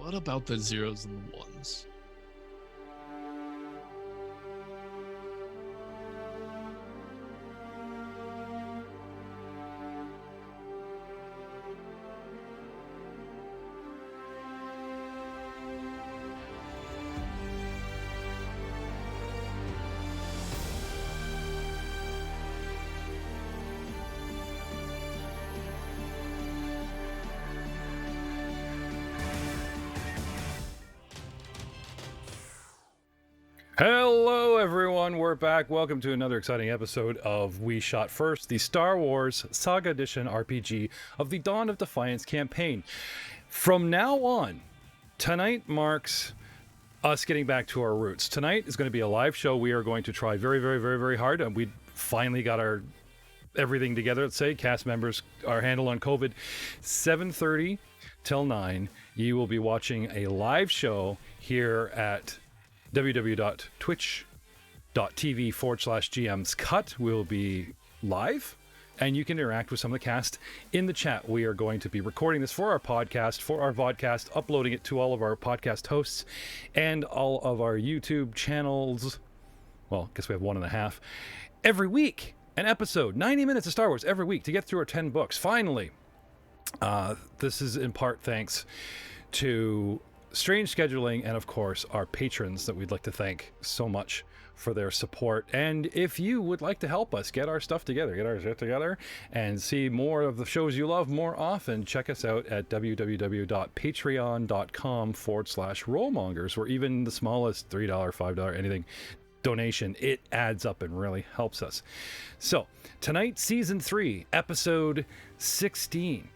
What about the zeros and the ones? Hello everyone, we're back. Welcome to another exciting episode of We Shot First, the Star Wars Saga Edition RPG of the Dawn of Defiance campaign. From now on, tonight marks us getting back to our roots. Tonight is going to be a live show. We are going to try very hard, and we finally got our everything together. Let's say cast members are handled on COVID. 7:30 till 9, you will be watching a live show here at www.twitch.tv/GM's Cut. Will be live, and you can interact with some of the cast in the chat. We are going to be recording this for our podcast, for our vodcast, uploading it to all of our podcast hosts and all of our YouTube channels. Well, I guess we have 1.5 every week. An episode, 90 minutes of Star Wars every week to get through our 10 books. Finally, this is in part thanks to strange scheduling and of course our patrons that we'd like to thank so much for their support. And if you would like to help us get our stuff together, and see more of the shows you love more often, check us out at www.patreon.com/rollmongers, where even the smallest $3, $5, anything donation, it adds up and really helps us. So tonight, season 3, episode 16,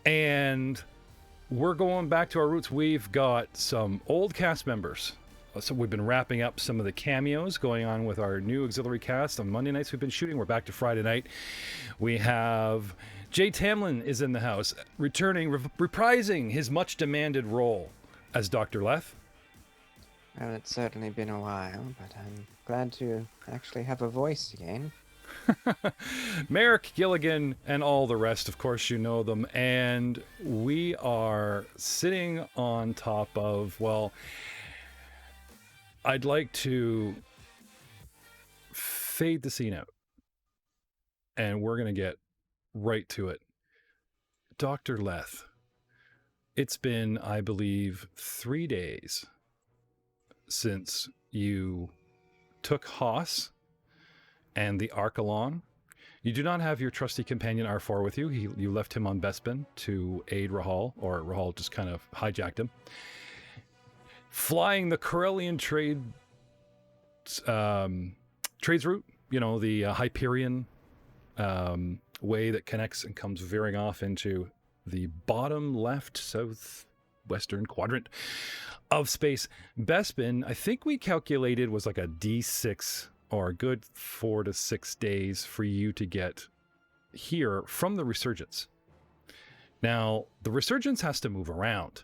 and we're going back to our roots. We've got some old cast members. So we've been wrapping up some of the cameos going on with our new auxiliary cast. On Monday nights we've been shooting. We're back to Friday night. We have Jay Tamlin is in the house, returning, reprising his much demanded role as Dr. Leth. Well, it's certainly been a while, but I'm glad to actually have a voice again. Merrick Gilligan and all the rest, of course you know them, and we are sitting on top of, well, I'd like to fade the scene out, and we're going to get right to it. Dr. Leth, it's been, I believe, 3 days since you took Haas and the Archelon. You do not have your trusty companion R4 with you. You left him on Bespin to aid Rahal, or Rahal just kind of hijacked him. Flying the Corellian trades route, you know, the Hyperion way that connects and comes veering off into the bottom left southwestern quadrant of space. Bespin, I think we calculated, was like a D6 or a good 4 to 6 days for you to get here from the Resurgence. Now, the Resurgence has to move around.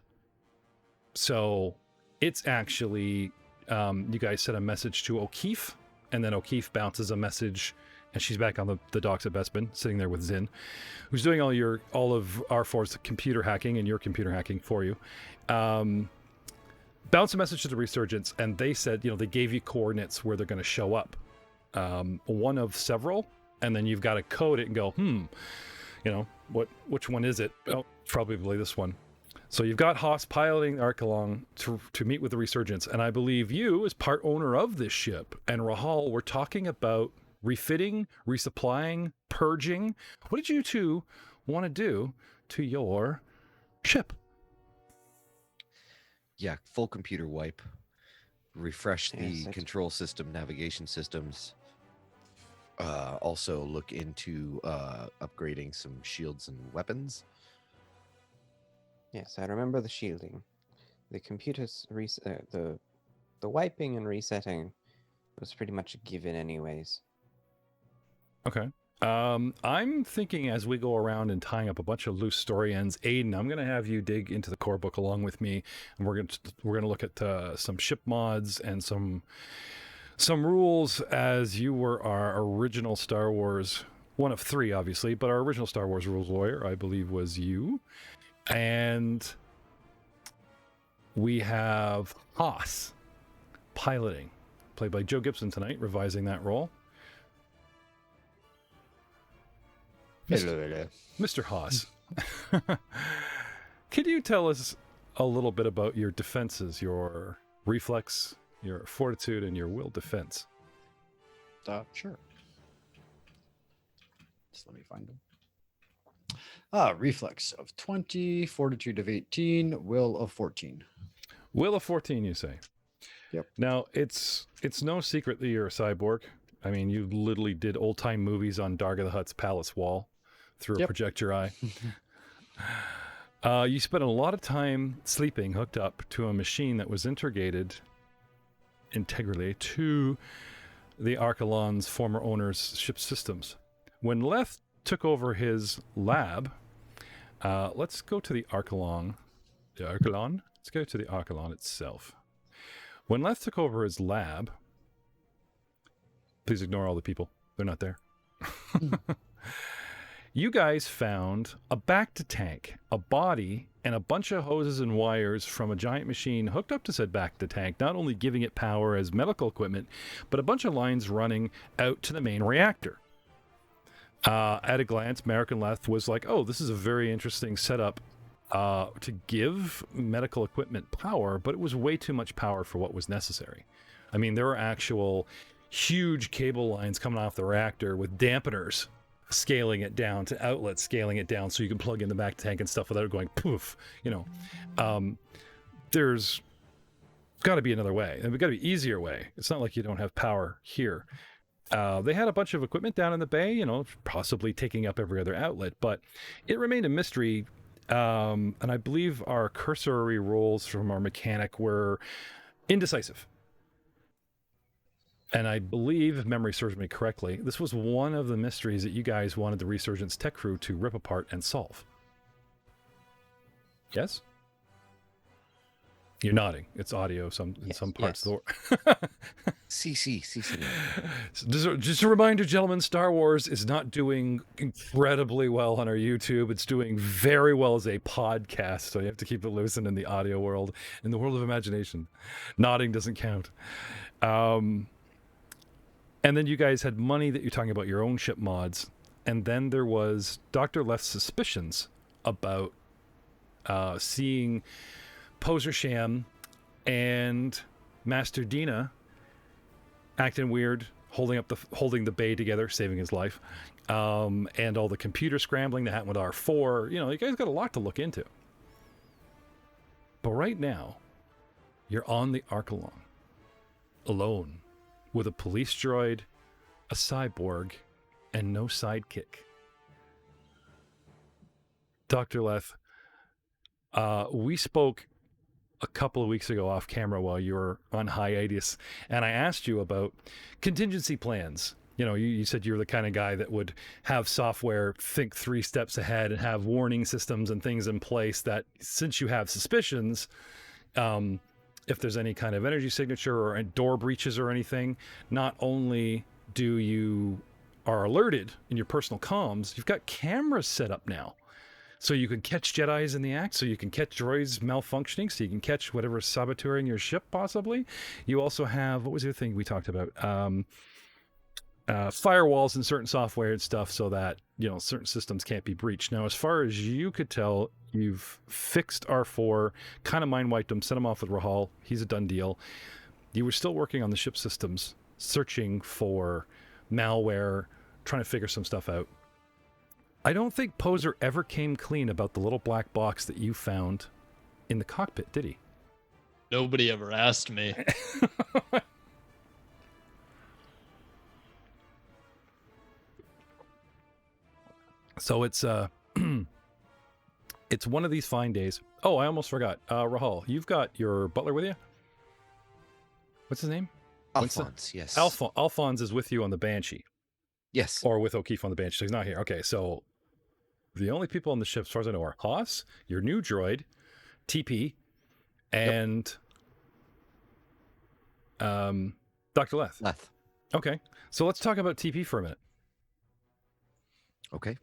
So it's actually, you guys sent a message to O'Keefe, and then O'Keefe bounces a message, and she's back on the docks at Bespin, sitting there with Zin, who's doing all of R4's computer hacking and your computer hacking for you. Bounce a message to the Resurgence, and they said, they gave you coordinates where they're going to show up. One of several, and then you've got to code it and go, which one is it? Oh, probably this one. So you've got Haas piloting Archelon to meet with the Resurgence, and I believe you, as part owner of this ship, and Rahal, were talking about refitting, resupplying, purging. What did you two want to do to your ship? Yeah, full computer wipe. Refresh the control system, navigation systems. Also look into upgrading some shields and weapons. Yes, I remember the shielding. The computers, the wiping and resetting was pretty much a given anyways. Okay. I'm thinking as we go around and tying up a bunch of loose story ends, Aiden, I'm going to have you dig into the core book along with me, and we're going to look at some ship mods and some rules, as you were our original Star Wars, one of 3 obviously, but our original Star Wars rules lawyer, I believe, was you. And we have Haas piloting, played by Joe Gibson tonight, revising that role. Mr. Haas, can you tell us a little bit about your defenses, your reflex, your fortitude, and your will defense? Sure. Just let me find them. Reflex of 20, fortitude of 18, will of 14. Will of 14, you say? Yep. Now, it's no secret that you're a cyborg. I mean, you literally did old-time movies on Darga the Hutt's palace wall through a projector eye. You spent a lot of time sleeping hooked up to a machine that was integrated integrally to the Archelon's former owner's ship systems. When Leth took over his lab, let's go to the Archelon. The Archelon? Let's go to the Archelon itself. When Leth took over his lab, please ignore all the people. They're not there. You guys found a back-to-tank, a body, and a bunch of hoses and wires from a giant machine hooked up to said back-to-tank, not only giving it power as medical equipment, but a bunch of lines running out to the main reactor. At a glance, Merrick and Leth was like, oh, this is a very interesting setup to give medical equipment power, but it was way too much power for what was necessary. I mean, there were actual huge cable lines coming off the reactor with dampeners scaling it down to outlets, scaling it down so you can plug in the back tank and stuff without it going poof. There's got to be another way. There's got to be an easier way. It's not like you don't have power here. They had a bunch of equipment down in the bay, possibly taking up every other outlet, but it remained a mystery. And I believe our cursory rolls from our mechanic were indecisive. And I believe, if memory serves me correctly, this was one of the mysteries that you guys wanted the Resurgence tech crew to rip apart and solve. Yes? You're nodding. It's audio in some parts of the CC. Just a reminder, gentlemen, Star Wars is not doing incredibly well on our YouTube. It's doing very well as a podcast, so you have to keep it loosened in the audio world. In the world of imagination, nodding doesn't count. And then you guys had money that you're talking about your own ship mods. And then there was Dr. Leth's suspicions about seeing Poser Sham and Master Dina acting weird, holding the bay together, saving his life, and all the computer scrambling that happened with R4. You guys got a lot to look into. But right now, you're on the Archelon, alone, with a police droid, a cyborg, and no sidekick. Dr. Leth, we spoke a couple of weeks ago off camera while you were on hiatus, and I asked you about contingency plans. You said you were the kind of guy that would have software think 3 steps ahead and have warning systems and things in place that, since you have suspicions, if there's any kind of energy signature or door breaches or anything, not only do you are alerted in your personal comms, you've got cameras set up now. So you can catch Jedis in the act, so you can catch droids malfunctioning, so you can catch whatever's saboteuring your ship, possibly. You also have, what was the other thing we talked about? Firewalls in certain software and stuff so that, certain systems can't be breached. Now, as far as you could tell, you've fixed R4, kind of mind-wiped him, sent him off with Rahal. He's a done deal. You were still working on the ship systems, searching for malware, trying to figure some stuff out. I don't think Poser ever came clean about the little black box that you found in the cockpit, did he? Nobody ever asked me. So it's it's one of these fine days. Oh, I almost forgot. Rahal, you've got your butler with you? What's his name? Alphonse, yes. Alphonse is with you on the Banshee. Yes. Or with O'Keefe on the Banshee. So he's not here. Okay, so the only people on the ship, as far as I know, are Haas, your new droid, TP, and Dr. Leth. Leth. Okay, so let's talk about TP for a minute. Okay.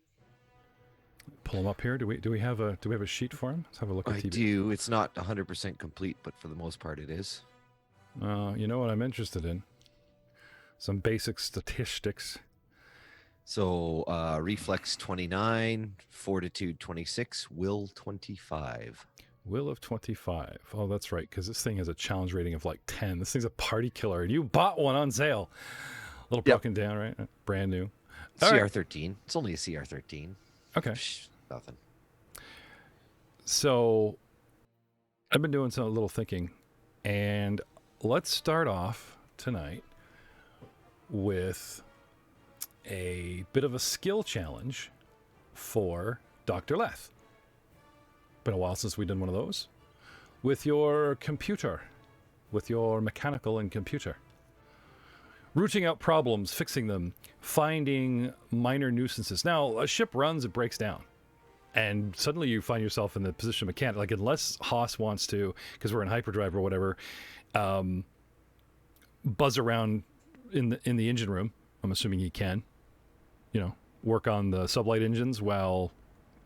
pull him up here. Do we have a sheet for him? Let's have a look at I TB. do. It's not 100% complete, but for the most part it is. You know what I'm interested in? Some basic statistics. So reflex 29, fortitude 26, will 25. Will of 25. Oh, that's right, because this thing has a challenge rating of like 10. This thing's a party killer, and you bought one on sale. A little broken down, right? Brand new. All right. CR13. It's only a CR13. Okay. Nothing. So I've been doing some little thinking, and let's start off tonight with a bit of a skill challenge for Dr. Leth. Been a while since we've done one of those. With your computer, with your mechanical and computer. Rooting out problems, fixing them, finding minor nuisances. Now, a ship runs, it breaks down. And suddenly you find yourself in the position of mechanic. Like, unless Haas wants to, because we're in hyperdrive or whatever, buzz around in the engine room. I'm assuming he can. You know, work on the sublight engines while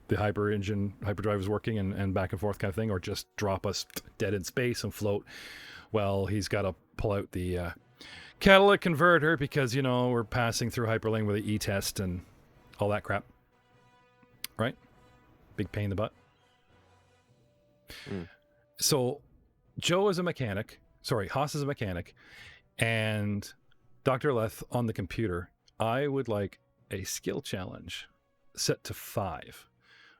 the hyperdrive is working and back and forth kind of thing, or just drop us dead in space and float. Well, he's got to pull out the catalytic converter because, you know, we're passing through hyperlane with the E-test and all that crap. Right? Big pain in the butt. So Joe is a mechanic. Sorry, Haas is a mechanic. And Dr. Leth on the computer. I would like a skill challenge set to 5,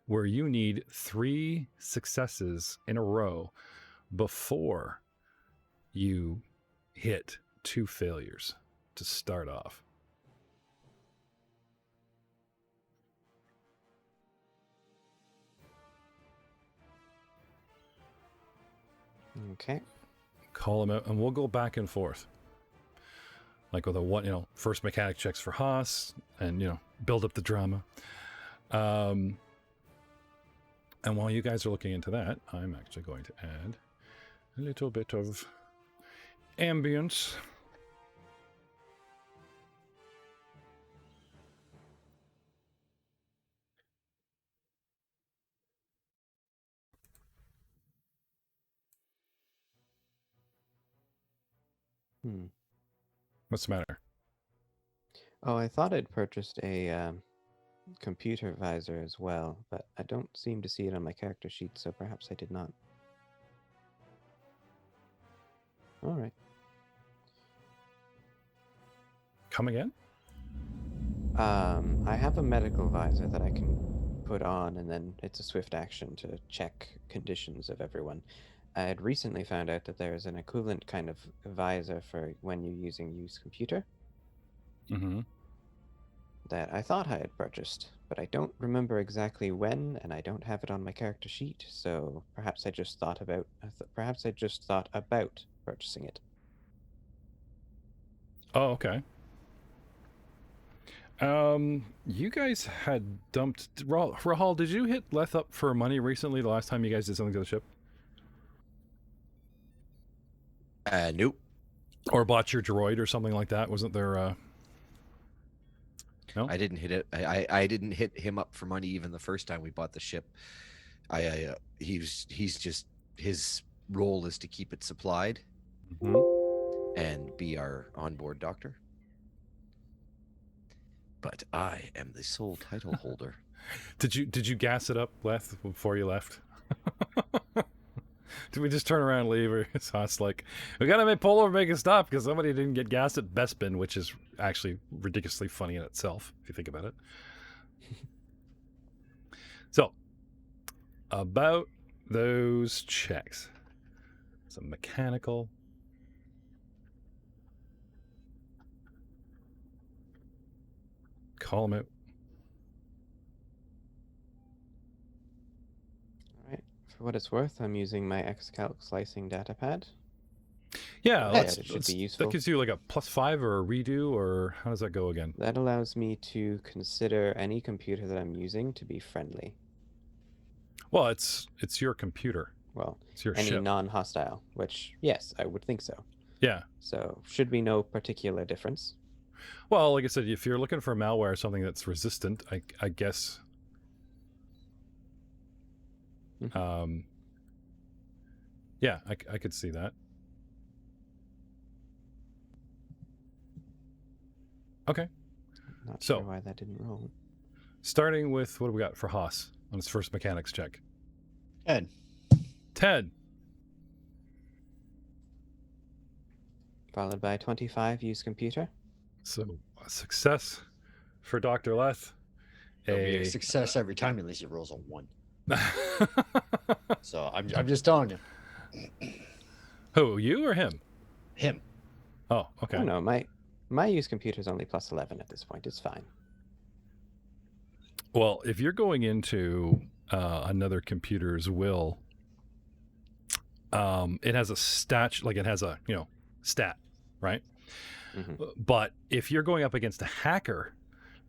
where you need 3 successes in a row before you hit 2 failures to start off. Okay. Call him out, and we'll go back and forth. Like with a one, you know, first mechanic checks for Haas, and, you know, build up the drama. And while you guys are looking into that, I'm actually going to add a little bit of ambience. What's the matter? Oh, I thought I'd purchased a computer visor as well, but I don't seem to see it on my character sheet, so perhaps I did not. All right. Come again? I have a medical visor that I can put on, and then it's a swift action to check conditions of everyone. I had recently found out that there's an equivalent kind of visor for when you're use computer that I thought I had purchased, but I don't remember exactly when, and I don't have it on my character sheet. So perhaps I just thought about purchasing it. Oh, okay. You guys had dumped Rahal. Did you hit Leth up for money recently? The last time you guys did something to the ship? Nope. Or bought your droid or something like that? Wasn't there? No, I didn't hit it. I didn't hit him up for money even the first time we bought the ship. He's just, his role is to keep it supplied and be our onboard doctor. But I am the sole title holder. Did you gas it up, Leth, before you left? Did we just turn around and leave? Or it's us like, we gotta pull over, make a stop because somebody didn't get gassed at Bespin, which is actually ridiculously funny in itself, if you think about it. So, about those checks. Some mechanical. Call them out. For what it's worth, I'm using my Xcalc slicing datapad. Yeah, it should be useful. That gives you like a +5 or a redo, or how does that go again? That allows me to consider any computer that I'm using to be friendly. Well, it's your computer. Well, it's your any ship. non-hostile, which, yes, I would think so. Yeah. So, should be no particular difference. Well, like I said, if you're looking for malware or something that's resistant, I guess Yeah, I could see that. Okay. Not So- sure why that didn't roll. Starting with what do we got for Haas on his first mechanics check? Ed. Ted. Followed by 25, use computer. So a success for Dr. Leth. It'll be a success every time unless he rolls a 1. So I'm just telling you. Who, you or him? Him. Oh, okay. Oh no, my use computer is only plus 11 at this point. It's fine. Well, if you're going into another computer's will, it has a stat, like it has a, stat, right? Mhm. But if you're going up against a hacker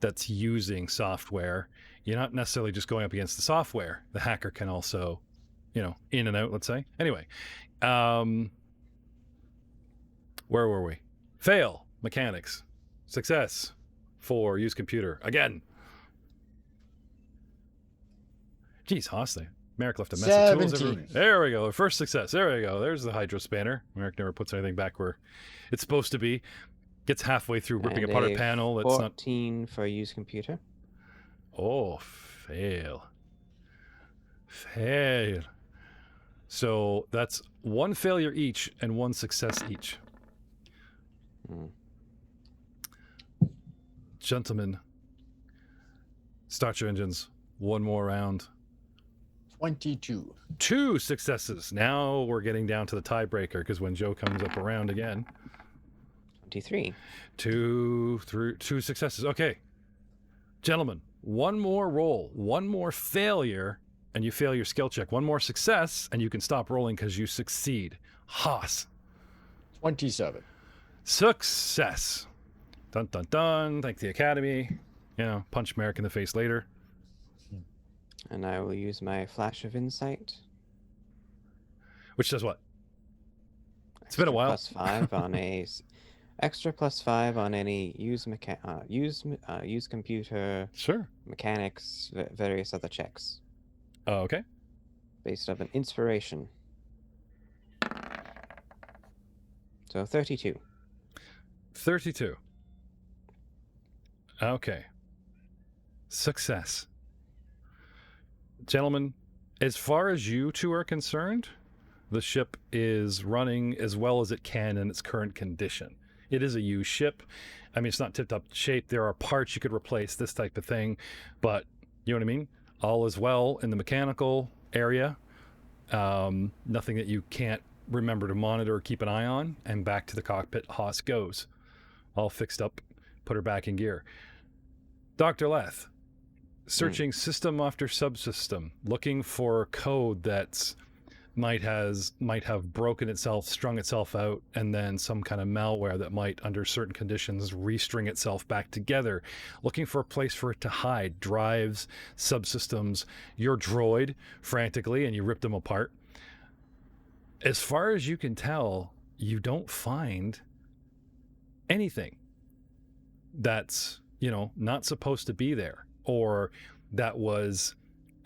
that's using software, you're not necessarily just going up against the software. The hacker can also, in and out, let's say. Anyway, where were we? Fail, mechanics. Success for use computer. Again. Geez, Hosty. Merrick left a mess of tools. 17. There we go. First success. There we go. There's the hydro spanner. Merrick never puts anything back where it's supposed to be. Gets halfway through ripping And apart a a panel. That's not. 14 for use computer. Oh, fail. Fail. So that's one failure each and one success each. Hmm. Gentlemen, start your engines. One more round. 22. 2 successes. Now we're getting down to the tiebreaker because when Joe comes up around again, 23. 2 successes. Okay, gentlemen, one more roll, one more failure, and you fail your skill check. One more success, and you can stop rolling because you succeed. Haas. 27. Success. Dun dun dun. Thank the Academy. Punch Merrick in the face later. And I will use my flash of insight. Which does what? It's been a while. Plus 5 on extra plus 5 on any use computer, Sure. mechanics, various other checks Okay. based on an inspiration. So 32. 32. Okay. Success. Gentlemen, as far as you two are concerned, the ship is running as well as it can in its current condition. It is a used ship. I mean, it's not tip-top shape. There are parts you could replace, this type of thing. But, you know what I mean? All is well in the mechanical area. Nothing that you can't remember to monitor or keep an eye on. And back to the cockpit, Haas goes. All fixed up, put her back in gear. Dr. Leth, searching system after subsystem, looking for code that's might have broken itself, strung itself out, and then some kind of malware that might, under certain conditions, restring itself back together. Looking for a place for it to hide. Drives, subsystems, your droid, frantically, and you rip them apart. As far as you can tell, you don't find anything that's, not supposed to be there, or that was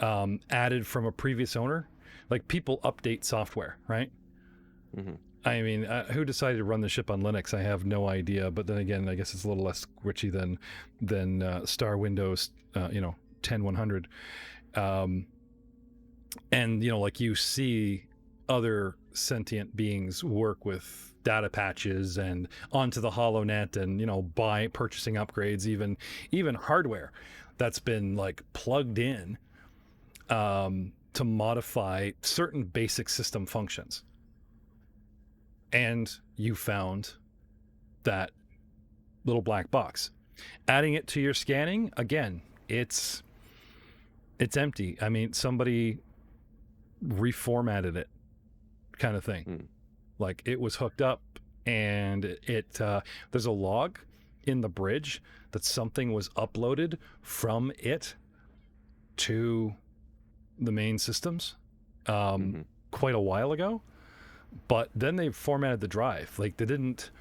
added from a previous owner. Like, people update software, right? Mm-hmm. I mean, who decided to run the ship on Linux? I have no idea. But then again, I guess it's a little less glitchy than Star Windows, 10.100. And, like you see other sentient beings work with data patches and onto the HoloNet and, purchasing upgrades, even hardware that's been like plugged in to modify certain basic system functions. And you found that little black box. Adding it to your scanning, again, it's empty. I mean, somebody reformatted it, kind of thing. Like, it was hooked up, and there's a log in the bridge that something was uploaded from it to the main systems quite a while ago. But then they formatted the drive. Like, they didn't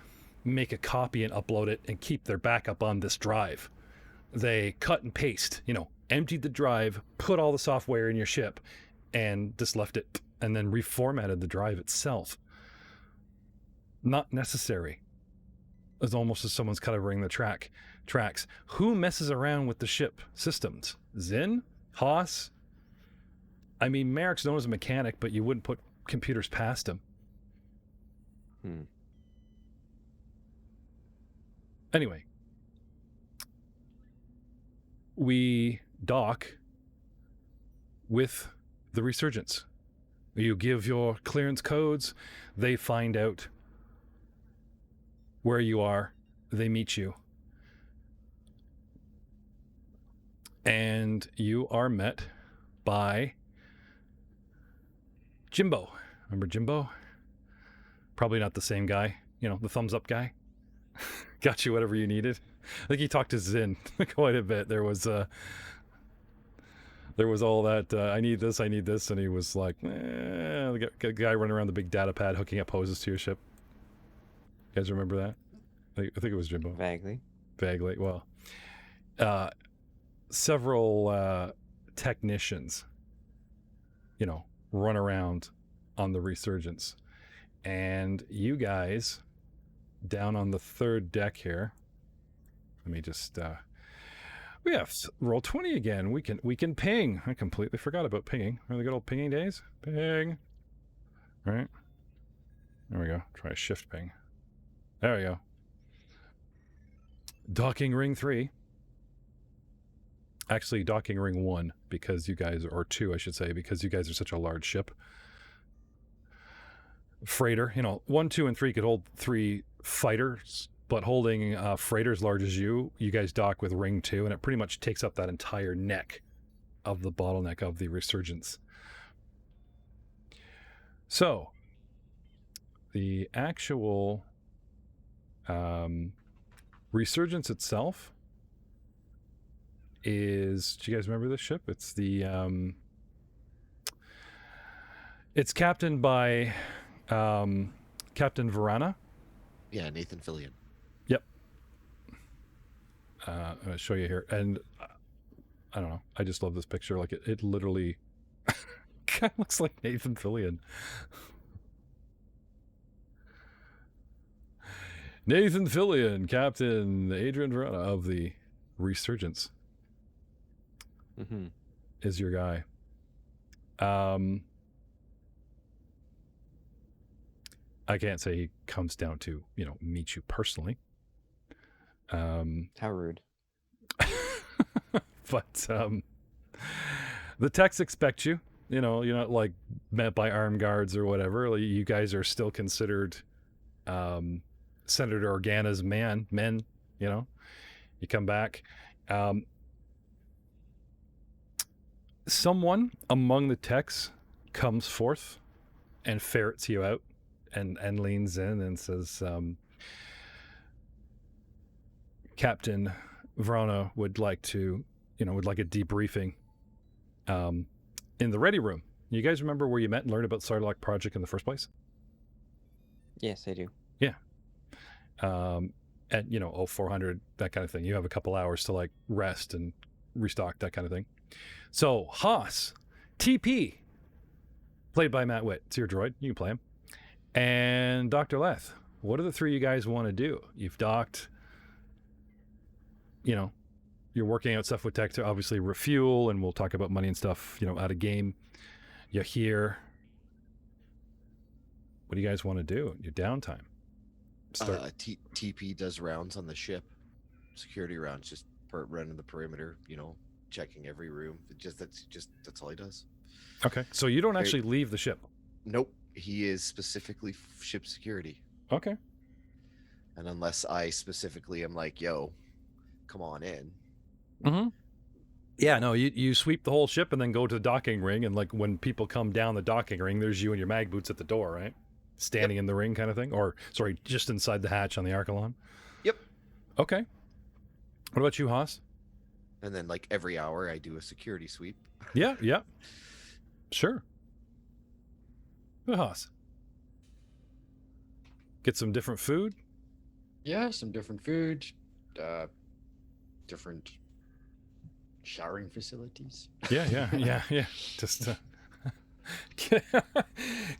make a copy and upload it and keep their backup on this drive. They cut and paste, emptied the drive, put all the software in your ship, and just left it and then reformatted the drive itself. Not necessary. It's almost as someone's covering the tracks. Who messes around with the ship systems? Zin? Haas? I mean, Merrick's known as a mechanic, but you wouldn't put computers past him. Anyway, we dock with the Resurgence. You give your clearance codes, they find out where you are, they meet you. And you are met by Jimbo. Remember Jimbo? Probably not the same guy. You know, the thumbs up guy. Got you whatever you needed. I think he talked to Zin quite a bit. There was all that, I need this, and he was like, the guy running around the big data pad hooking up hoses to your ship. You guys remember that? I think it was Jimbo. Vaguely. Well, several technicians, you know, run around on the Resurgence. And you guys, down on the third deck here, let me just, we have roll 20 again. We can ping. I completely forgot about pinging. Remember the good old pinging days? Ping. All right. There we go. Try a shift ping. There we go. Docking ring 3. Actually, docking ring 1, because you guys, or 2, I should say, because you guys are such a large ship. Freighter, you know, 1, 2, and 3 could hold 3 fighters, but holding freighters large as you guys dock with ring 2, and it pretty much takes up that entire neck of the bottleneck of the Resurgence. So, the actual Resurgence itself is, do you guys remember this ship? It's the it's captained by Captain Verana. Yeah, Nathan Fillion. Yep. I'm going to show you here. And I don't know. I just love this picture. Like it literally kind of looks like Nathan Fillion. Nathan Fillion, Captain Adrian Verana of the Resurgence, is your guy. I can't say he comes down to, you know, meet you personally. How rude. But the techs expect you. You know, you're not like met by armed guards or whatever. Like, you guys are still considered Senator Organa's men, you know. You come back. Someone among the techs comes forth and ferrets you out and leans in and says, Captain Verona would like a debriefing in the ready room. You guys remember where you met and learned about the Sarlacc project in the first place? Yes, I do. Yeah. And, you know, 0400, that kind of thing. You have a couple hours to, like, rest and restock, that kind of thing. So, Haas, TP, played by Matt Witt. It's your droid. You can play him. And Dr. Leth, what are the three you guys want to do? You've docked, you know, you're working out stuff with tech to obviously refuel, and we'll talk about money and stuff, you know, out of game. You're here. What do you guys want to do in your downtime? TP does rounds on the ship, security rounds, just running the perimeter, you know, checking every room. That's all he does. Okay, so you don't actually leave the ship. Nope, he is specifically ship security. Okay. And unless I specifically am like, yo, come on in. Mm-hmm. Yeah, no, you sweep the whole ship and then go to the docking ring, and like when people come down the docking ring, there's you and your mag boots at the door, right? Standing in the ring kind of thing? Or, sorry, just inside the hatch on the Archelon? Yep. Okay. What about you, Haas? And then, like, every hour I do a security sweep. Yeah. Sure. Haas. Get some different food? Yeah, some different food, different showering facilities. Yeah. Just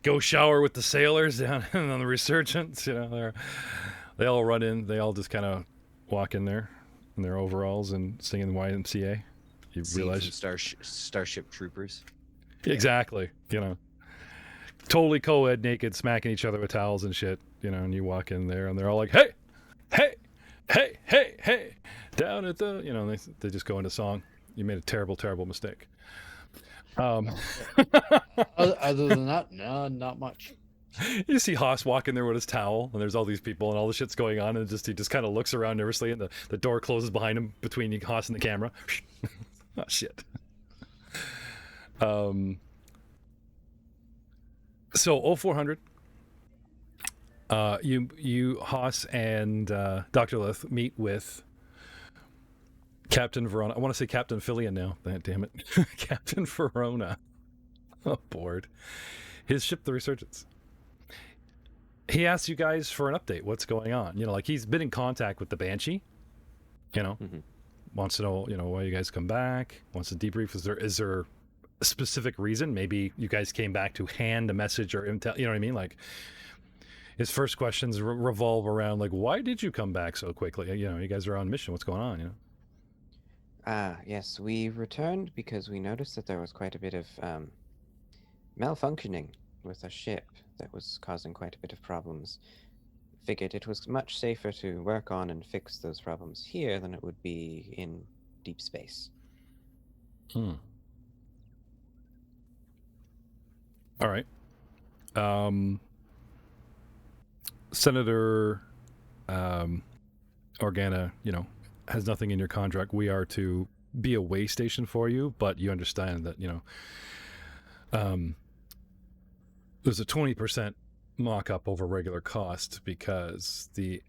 Go shower with the sailors down on the Resurgence. They all run in. They all just kind of walk in there in their overalls and singing the YMCA. You realize Starship Troopers. Exactly. Totally co-ed, naked, smacking each other with towels and shit. And you walk in there and they're all like, "Hey, hey, hey, hey, hey!" Down at the, they just go into song. You made a terrible, terrible mistake. Other than that, no, not much. You see Haas walking there with his towel, and there's all these people, and all the shit's going on, and he just kind of looks around nervously, and the door closes behind him between Haas and the camera. Oh shit. So 0400. You Haas and Dr. Leth meet with Captain Verona. I want to say Captain Fillion now. Damn it. Captain Verona. Aboard his ship, the Resurgence. He asks you guys for an update. What's going on? He's been in contact with the Banshee. Wants to know, why you guys come back. Wants to debrief. Is there a specific reason? Maybe you guys came back to hand a message or intel. You know what I mean? His first questions revolve around why did you come back so quickly? You guys are on mission. What's going on? Yes, we returned because we noticed that there was quite a bit of malfunctioning with a ship that was causing quite a bit of problems. Figured it was much safer to work on and fix those problems here than it would be in deep space. All right. Senator Organa, has nothing in your contract. We are to be a way station for you, but you understand that, there's a 20% mock-up over regular cost because the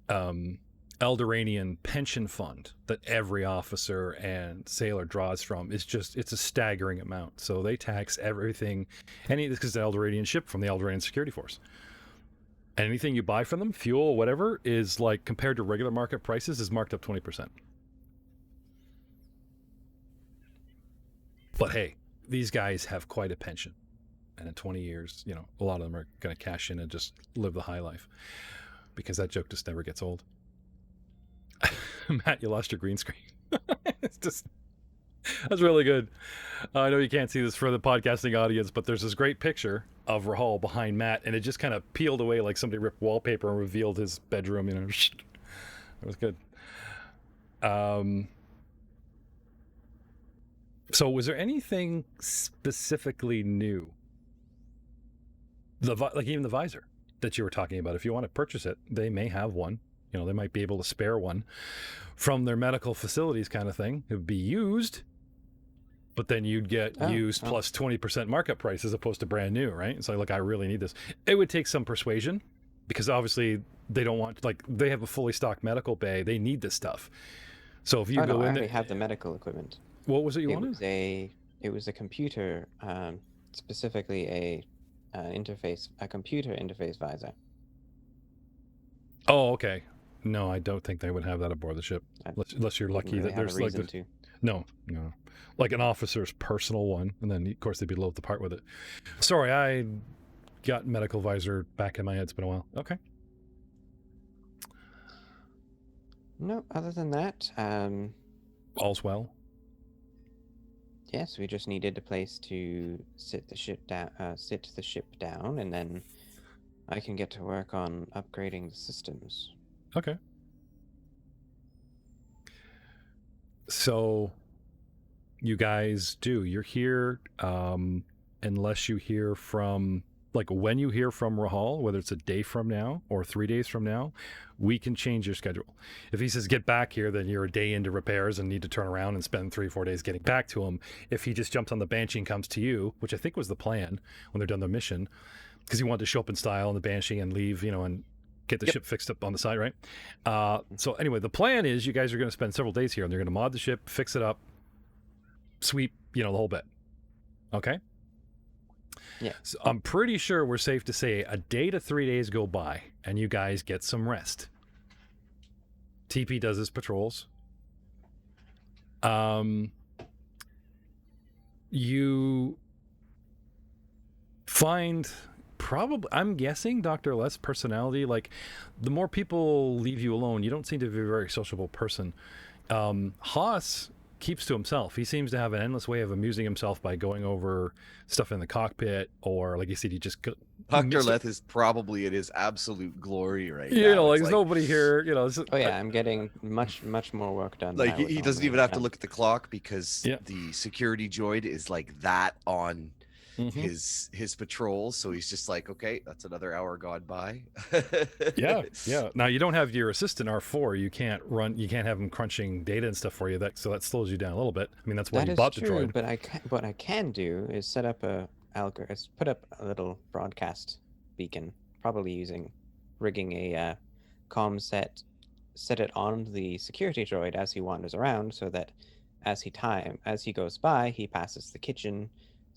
Eldoranian pension fund that every officer and sailor draws from is it's a staggering amount. So they tax everything, because it's an Eldoranian ship from the Eldoranian Security Force. And anything you buy from them, fuel, whatever, is compared to regular market prices, is marked up 20%. But hey, these guys have quite a pension. And in 20 years, a lot of them are going to cash in and just live the high life. Because that joke just never gets old. Matt, you lost your green screen. That's really good. I know you can't see this for the podcasting audience, but there's this great picture of Rahal behind Matt, and it just kind of peeled away like somebody ripped wallpaper and revealed his bedroom. It was good. So was there anything specifically new? Even the visor that you were talking about, if you want to purchase it, they may have one. They might be able to spare one from their medical facilities kind of thing. It would be used, but then you'd get used plus 20% markup price as opposed to brand new, right? It's I really need this. It would take some persuasion because obviously they don't want, they have a fully stocked medical bay. They need this stuff. So if you go in I there... already have the medical equipment. What was it you wanted? It was a computer, specifically a computer interface visor. Oh, okay. No, I don't think they would have that aboard the ship, unless you're lucky that there's no, an officer's personal one, and then of course they'd be loath to part with it. Sorry, I got medical visor back in my head. It's been a while. Okay. No, other than that, all's well. Yes, we just needed a place to sit the ship down, and then I can get to work on upgrading the systems. Okay. So you guys you're here, unless you hear from, when you hear from Rahal, whether it's a day from now or 3 days from now, we can change your schedule. If he says get back here, then you're a day into repairs and need to turn around and spend 3-4 days getting back to him. If he just jumps on the Banshee and comes to you, which I think was the plan when they're done their mission, because he wanted to show up in style on the Banshee and leave, and get the ship fixed up on the side, right? So anyway, the plan is you guys are going to spend several days here, and they're going to mod the ship, fix it up, sweep, the whole bit. Okay? Yeah. So I'm pretty sure we're safe to say a day to 3 days go by, and you guys get some rest. TP does his patrols. You find probably, I'm guessing, Dr. Leth's personality, like the more people leave you alone, you don't seem to be a very sociable person. Haas keeps to himself. He seems to have an endless way of amusing himself by going over stuff in the cockpit, or like you said, he just Dr. Leth is probably at his absolute glory right now. you know, like It's there's nobody here, you know. Oh yeah, I'm getting much more work done. like than I would he doesn't normally even have to done. look at the clock because Yeah. the security droid is like that on Mhm. his patrols. So he's just like, okay, that's another hour gone by. Yeah. Now you don't have your assistant R4. You can't have him crunching data and stuff for you. So that slows you down a little bit. I mean, that's why That you is bought the true, droid. but what I can do is set up put up a little broadcast beacon, probably rigging a comm set it on the security droid as he wanders around, so that as he goes by, he passes the kitchen,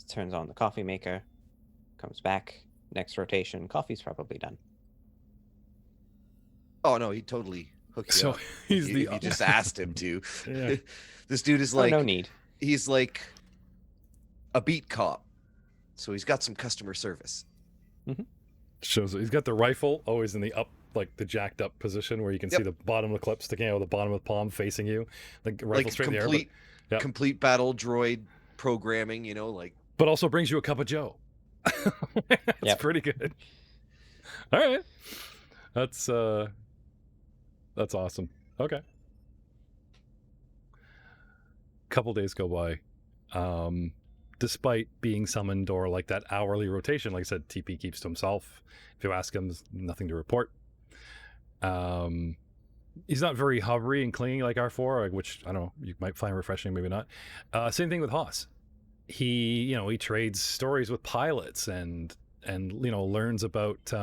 turns on the coffee maker, comes back, next rotation, coffee's probably done. Oh no, he totally hooks you So up. he's if you just asked him to. Yeah. This dude is Oh, like no need. he's like a beat cop. So he's got some customer service. Shows he's got the rifle always in the up, like the jacked up position where you can see the bottom of the clip sticking out of the bottom of the palm facing you. The rifle Like straight in the air, but, yeah. complete battle droid programming, you know, like but also brings you a cup of Joe. That's Yep. pretty good. All right, that's awesome. Okay. Couple days go by. Despite being summoned or like that hourly rotation, like I said, TP keeps to himself. If you ask him, there's nothing to report. He's not very hovery and clingy like R4, which I don't know, you might find refreshing, maybe not. Same thing with Haas. He trades stories with pilots and learns about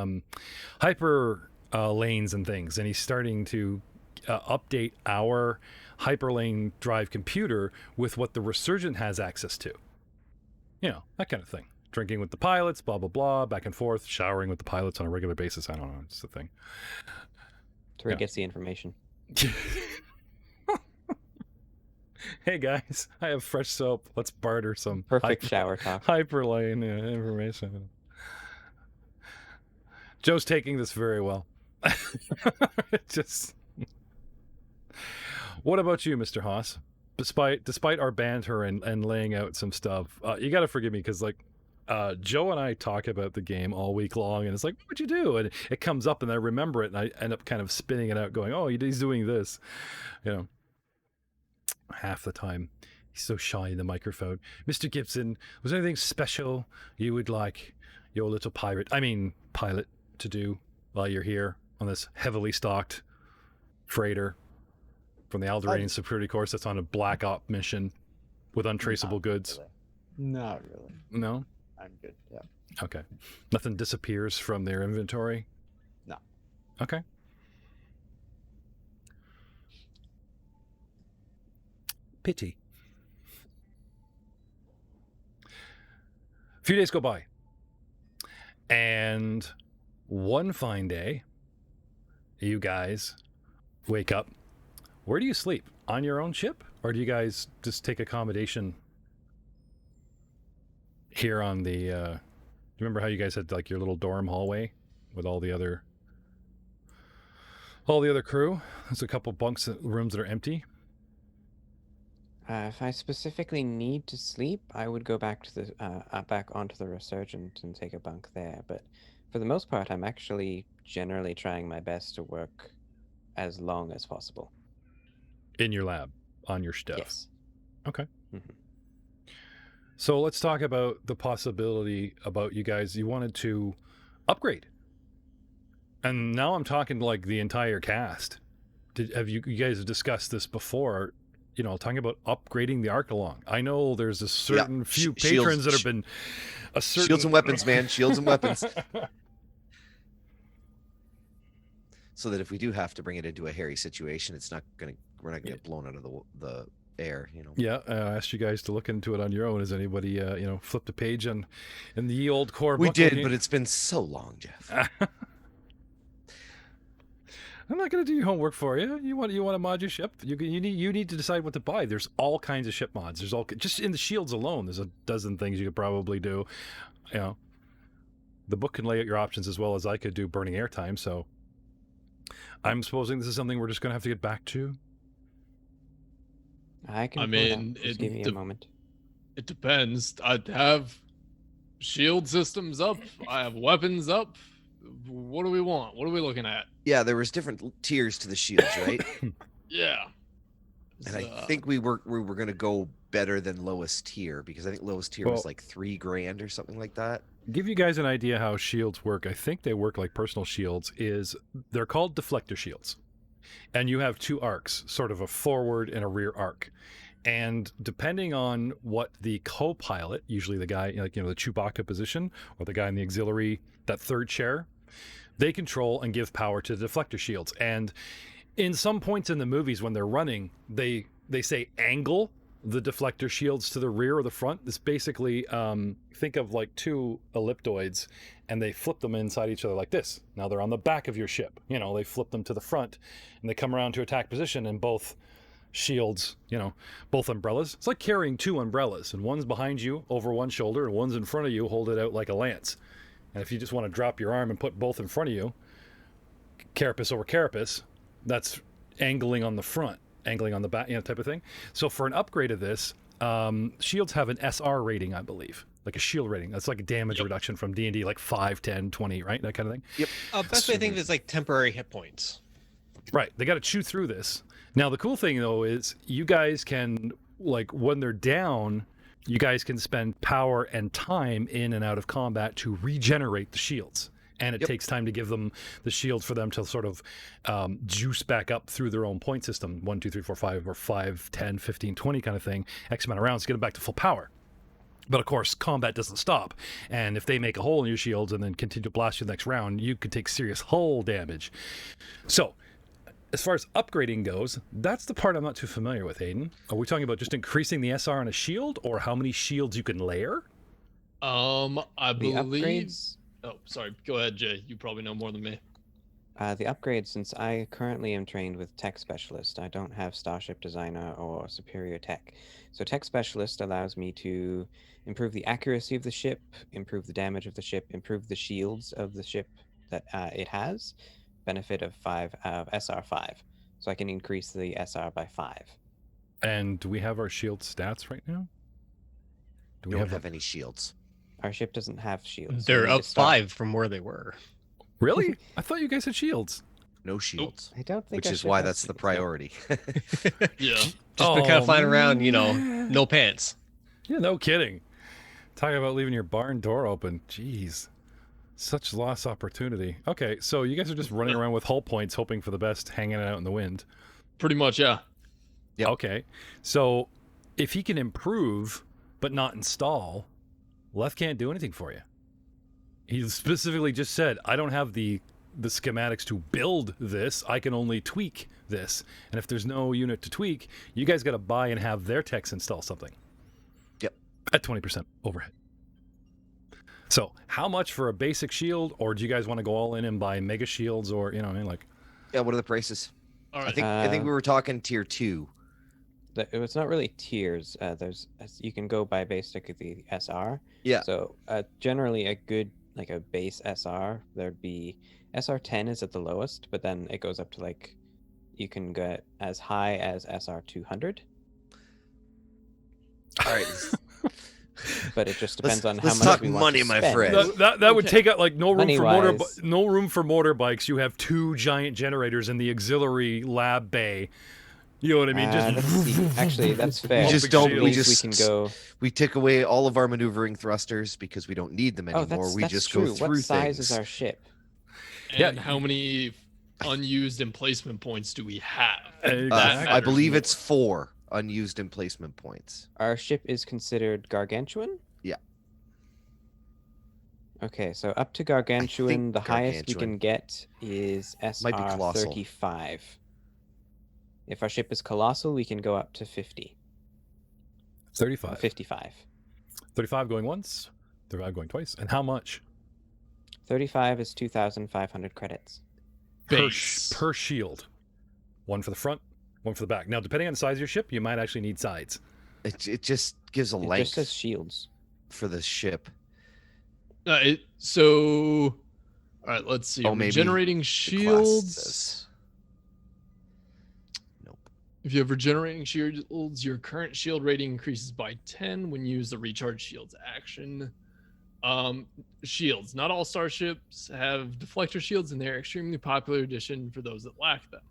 hyper lanes and things, and he's starting to update our hyperlane drive computer with what the Resurgent has access to. That kind of thing. Drinking with the pilots, blah, blah, blah, back and forth, showering with the pilots on a regular basis. I don't know. It's the thing. That's where he gets the information. Hey, guys, I have fresh soap. Let's barter some Perfect shower talk. hyperlane information. Joe's taking this very well. What about you, Mr. Haas? Despite our banter and laying out some stuff, you got to forgive me because Joe and I talk about the game all week long, and it's like, what would you do? And it comes up, and I remember it, and I end up kind of spinning it out, going, oh, he's doing this. Half the time, he's so shy in the microphone. Mr. Gibson, was there anything special you would like your little pilot to do while you're here on this heavily stocked freighter from the Alderaanian Security Corps that's on a black op mission with untraceable goods? Not really. No? I'm good. Yeah. Okay. Nothing disappears from their inventory? No. Okay. Pity. A few days go by. And one fine day, you guys wake up. Where do you sleep? On your own ship? Or do you guys just take accommodation here on the... do you remember how you guys had like your little dorm hallway with all the other crew? There's a couple rooms that are empty. If I specifically need to sleep, I would go back to the back onto the Resurgent and take a bunk there. But for the most part, I'm actually generally trying my best to work as long as possible. In your lab, on your stuff. Yes. Okay. Mm-hmm. So let's talk about the possibility about you guys. You wanted to upgrade, and now I'm talking like the entire cast. Have you guys discussed this before? Talking about upgrading the Archelon. I know there's a certain few patrons that have been a certain shields and weapons, man. Shields and weapons. So that if we do have to bring it into a hairy situation, we're not gonna get blown out of the air, Yeah, I asked you guys to look into it on your own. Has anybody, flipped a page in the ye old core We book did, looking? but it's been so long, Jeff. I'm not going to do your homework for you. You want to mod your ship? You need to decide what to buy. There's all kinds of ship mods. There's just in the shields alone. There's a dozen things you could probably do. The book can lay out your options as well as I could do burning airtime, so I'm supposing this is something we're just going to have to get back to. I can. I pull it up. mean, Just give me a moment. It depends. I have shield systems up. I have weapons up. What do we want? What are we looking at? Yeah, there was different tiers to the shields, right? Yeah. And I think we were going to go better than lowest tier, because I think lowest tier was like $3,000 or something like that. Give you guys an idea how shields work. I think they work like personal shields. They're called deflector shields, and you have two arcs, sort of a forward and a rear arc. And depending on what the co-pilot, usually the guy, like, the Chewbacca position, or the guy in the auxiliary, that third chair, they control and give power to the deflector shields. And in some points in the movies when they're running, they say angle the deflector shields to the rear or the front. This basically, think of like two elliptoids, and they flip them inside each other like this. Now they're on the back of your ship. They flip them to the front, and they come around to attack position, and both shields, both umbrellas. It's like carrying two umbrellas, and one's behind you over one shoulder, and one's in front of you, hold it out like a lance. And if you just want to drop your arm and put both in front of you, carapace over carapace, that's angling on the front, angling on the back, type of thing. So for an upgrade of this, shields have an SR rating, I believe, like a shield rating. That's like a damage reduction from D&D, like 5, 10, 20, right? That kind of thing. Yep. Best way to think of it is like temporary hit points. Right. They got to chew through this. Now, the cool thing, though, is you guys can, like, when they're down, you guys can spend power and time in and out of combat to regenerate the shields. And it takes time to give them the shields for them to sort of juice back up through their own point system, 1, 2, 3, 4, 5, or 5, 10, 15, 20 kind of thing, X amount of rounds to get them back to full power. But of course, combat doesn't stop. And if they make a hole in your shields and then continue to blast you the next round, you could take serious hull damage. So, as far as upgrading goes, that's the part I'm not too familiar with, Aiden. Are we talking about just increasing the SR on a shield, or how many shields you can layer? I The believe. upgrades. Oh, sorry. Go ahead, Jay. You probably know more than me. The upgrades, since I currently am trained with Tech Specialist, I don't have Starship Designer or Superior Tech. So Tech Specialist allows me to improve the accuracy of the ship, improve the damage of the ship, improve the shields of the ship that it has, benefit of SR 5. So I can increase the SR by 5. And do we have our shield stats right now? Do We don't have any shields. Our ship doesn't have shields. They're We need up to start- 5 from where they were. Really? I thought you guys had shields. No shields. I don't think Which our is ship why has that's the shields, no. priority. Yeah. Just been kind of flying around, no pants. Yeah, no kidding. Talking about leaving your barn door open. Jeez. Such lost opportunity. Okay, so you guys are just running around with hull points, hoping for the best, hanging it out in the wind. Pretty much, yeah. Yep. Okay, so if he can improve but not install, Leth can't do anything for you. He specifically just said, I don't have the schematics to build this. I can only tweak this. And if there's no unit to tweak, you guys got to buy and have their techs install something. Yep. At 20% overhead. So how much for a basic shield, or do you guys want to go all in and buy mega shields, or, like... Yeah, what are the prices? All right. I think we were talking tier 2. It's not really tiers. You can go by basically the SR. Yeah. So generally a good, like a base SR, there'd be SR 10 is at the lowest, but then it goes up to like, you can get as high as SR 200. All right. But it just depends on how let's much talk we want money, to my spend. friend. That would take out like no room for Money-wise. no room for motorbikes. You have 2 giant generators in the auxiliary lab bay. You know what I mean? Let's see. Actually, that's fair. We just Big don't. shield. We Means just we can go. we take away all of our maneuvering thrusters because we don't need them Oh, anymore. We that's just true. go through What size things. is our ship? And Yeah. how many unused emplacement points do we have? Exactly. That I believe matters it's 4 unused emplacement points. Our ship is considered gargantuan? Yeah. Okay, so up to gargantuan, the highest we gargantuan. can get is Might be SR colossal. 35. If our ship is colossal, we can go up to 50. 35. 55. 35 going once, 35 going twice. And how much? 35 is 2,500 credits. Base. Per shield. One for the front, one for the back. Now, depending on the size of your ship, you might actually need sides. It just gives a It length just says shields. for the ship. So, all right, let's see. Oh, maybe Regenerating The class shields. says- Nope. If you have regenerating shields, your current shield rating increases by 10 when you use the recharge shields action. Shields. Not all starships have deflector shields, and they're extremely popular addition for those that lack them.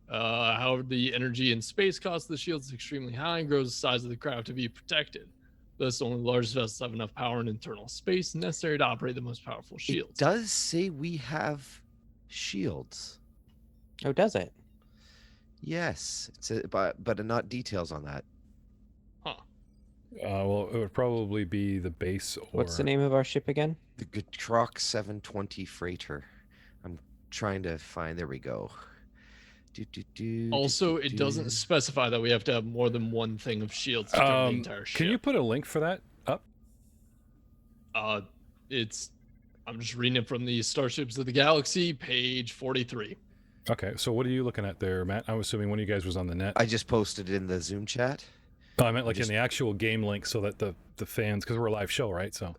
However, the energy and space cost of the shields is extremely high and grows the size of the craft to be protected. Thus, only large vessels have enough power and internal space necessary to operate the most powerful shields. It does say we have shields. Oh, does it? Yes, but not details on that. Huh. Well, it would probably be the base or... What's the name of our ship again? The GAurdians 720 freighter. I'm trying to find. There we go. Also, it doesn't specify that we have to have more than one thing of shields to cover the entire ship. Can you put a link for that up? I'm just reading it from the Starships of the Galaxy, page 43. Okay, so what are you looking at there, Matt? I'm assuming one of you guys was on the net. I just posted it in the Zoom chat. Oh, I meant like in the actual game link so that the fans, because we're a live show, right? So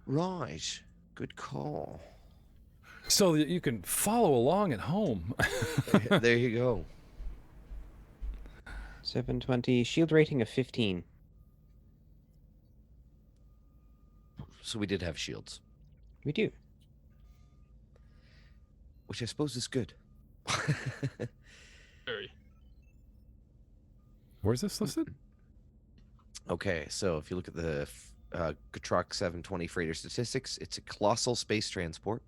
Right. Good call. so that you can follow along at home. There you go. 720 shield rating of 15. So we did have shields, We do. which I suppose is good. Very. Where's this listed? Okay, so if you look at the GAurdians 720 freighter statistics, it's a colossal space transport.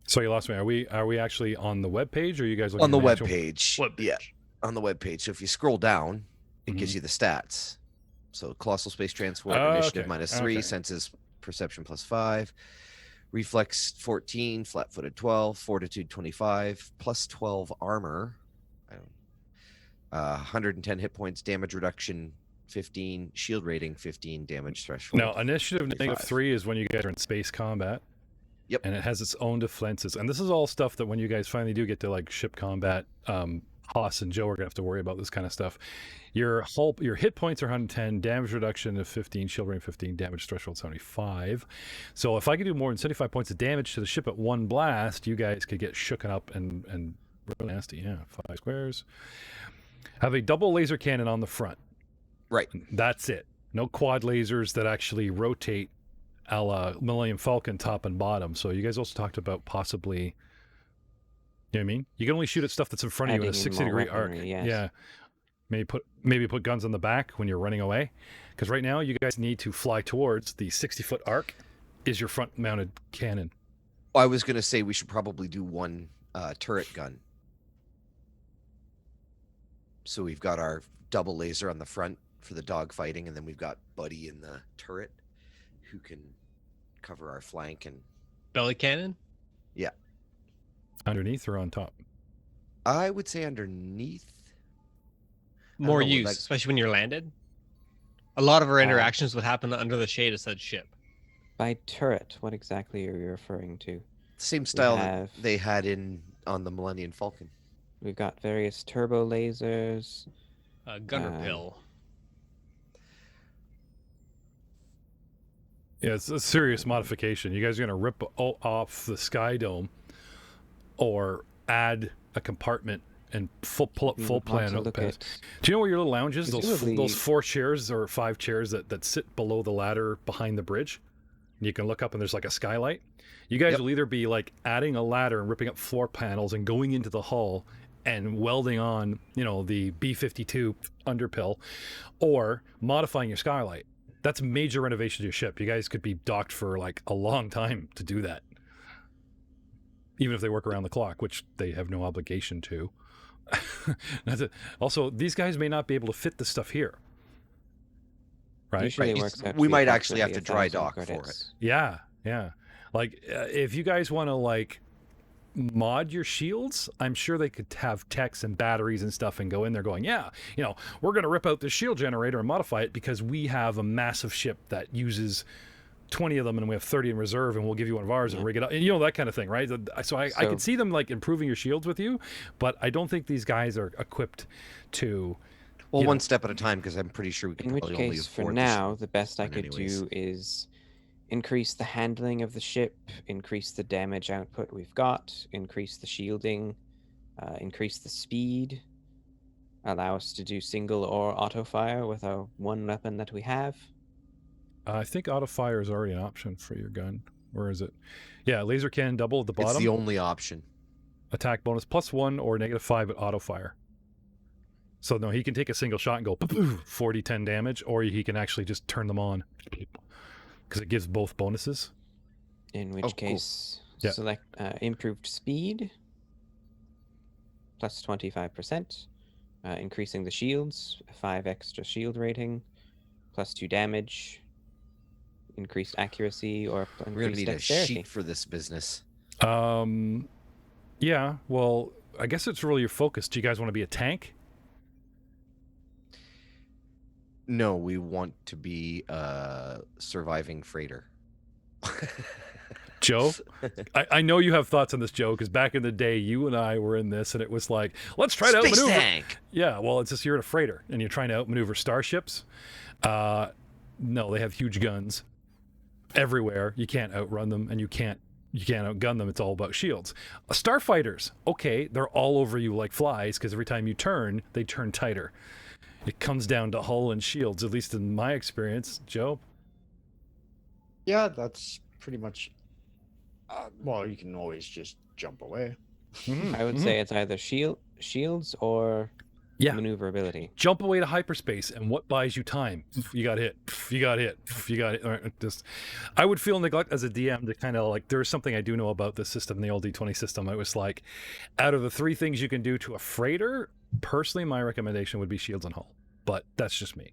So you lost me. Are we actually on the web page, or are you guys looking On the at web actual... page. What Yeah, page? on the web page. So if you scroll down, it gives you the stats. So colossal space transport, initiative okay, -3, okay. senses perception +5, reflex 14, flat-footed 12, fortitude 25, +12 armor, 110 hit points, damage reduction 15, shield rating 15, damage threshold. Now, initiative -5. -3 is when you guys are in space combat. Yep. And it has its own defenses. And this is all stuff that when you guys finally do get to like ship combat, Haas and Joe are gonna have to worry about this kind of stuff. Your hit points are 110, damage reduction of 15, shield rating 15, damage threshold 75. So if I could do more than 75 points of damage to the ship at one blast, you guys could get shooken up and real nasty. Yeah, 5 squares. Have a double laser cannon on the front. Right. That's it. No quad lasers that actually rotate a la Millennium Falcon top and bottom. So you guys also talked about possibly, you know what I mean? You can only shoot at stuff that's in front of you in a Adding in 60-degree more arc. weaponry, yes. Yeah. Maybe put guns on the back when you're running away. Because right now you guys need to fly towards the 60-foot arc is your front mounted cannon. I was going to say we should probably do one turret gun. So we've got our double laser on the front for the dog fighting, and then we've got Buddy in the turret who can cover our flank. And Belly cannon? Underneath or on top? I would say underneath. More know, use, like- especially when you're landed. A lot of our interactions would happen under the shade of said ship. By turret, what exactly are you referring to? Same style that have- they had on the Millennium Falcon. We've got various turbo lasers. Gunner pill. Yeah, it's a serious modification. You guys are going to rip off the Sky Dome or add a compartment and pull up full plan Also out look past. at Do you know where your little lounge is? Presumably- Those 4 chairs or 5 chairs that sit below the ladder behind the bridge. You can look up and there's like a skylight. You guys Yep. will either be like adding a ladder and ripping up floor panels and going into the hull and welding on, the B-52 underpill, or modifying your skylight. That's major renovation to your ship. You guys could be docked for like a long time to do that. Even if they work around the clock, which they have no obligation to. That's it. Also, these guys may not be able to fit the stuff here. Right? Usually Right. it works out to We be might actually have approximately to dry 1,000 dock for credits. Yeah. Like, if you guys want to like mod your shields, I'm sure they could have techs and batteries and stuff and go in there going, yeah, we're going to rip out the shield generator and modify it because we have a massive ship that uses 20 of them and we have 30 in reserve and we'll give you one of ours and rig it up. And that kind of thing, right? So I could see them like improving your shields with you, but I don't think these guys are equipped to... Well, you one know. step at a time, because I'm pretty sure we can In which probably only case, for afford now, this. the best I one could anyways. do is increase the handling of the ship, increase the damage output we've got, increase the shielding, increase the speed, allow us to do single or auto fire with our one weapon that we have. I think auto fire is already an option for your gun. Where is it? Yeah, laser cannon double at the bottom. It's the only option. Attack bonus +1 or -5 at auto fire. So no, he can take a single shot and go 40-10 damage, or he can actually just turn them on because it gives both bonuses. In which Oh, cool. case, Yeah. select improved speed, plus 25%, increasing the shields, 5 extra shield rating, plus 2 damage, increased accuracy, or We're gonna increased need dexterity. a sheet for this business. Yeah, well, I guess it's really your focus. Do you guys want to be a tank? No, we want to be a surviving freighter. Joe? I know you have thoughts on this, Joe, because back in the day, you and I were in this, and it was like, let's try to Space outmaneuver. tank. Yeah, well, it's just you're in a freighter, and you're trying to outmaneuver starships. No, they have huge guns everywhere. You can't outrun them, and you can't outgun them. It's all about shields. Starfighters, okay, they're all over you like flies, because every time you turn, they turn tighter. It comes down to hull and shields, at least in my experience. Joe? Yeah, that's pretty much. Well, you can always just jump away. I would say it's either shields or Yeah. maneuverability. Jump away to hyperspace, and what buys you time? You got hit. You got hit. You got hit. Just, I would feel neglect as a DM to kind of like. There's something I do know about this system, the old D20 system. It was like, out of the 3 things you can do to a freighter, personally, my recommendation would be shields and hull. But that's just me.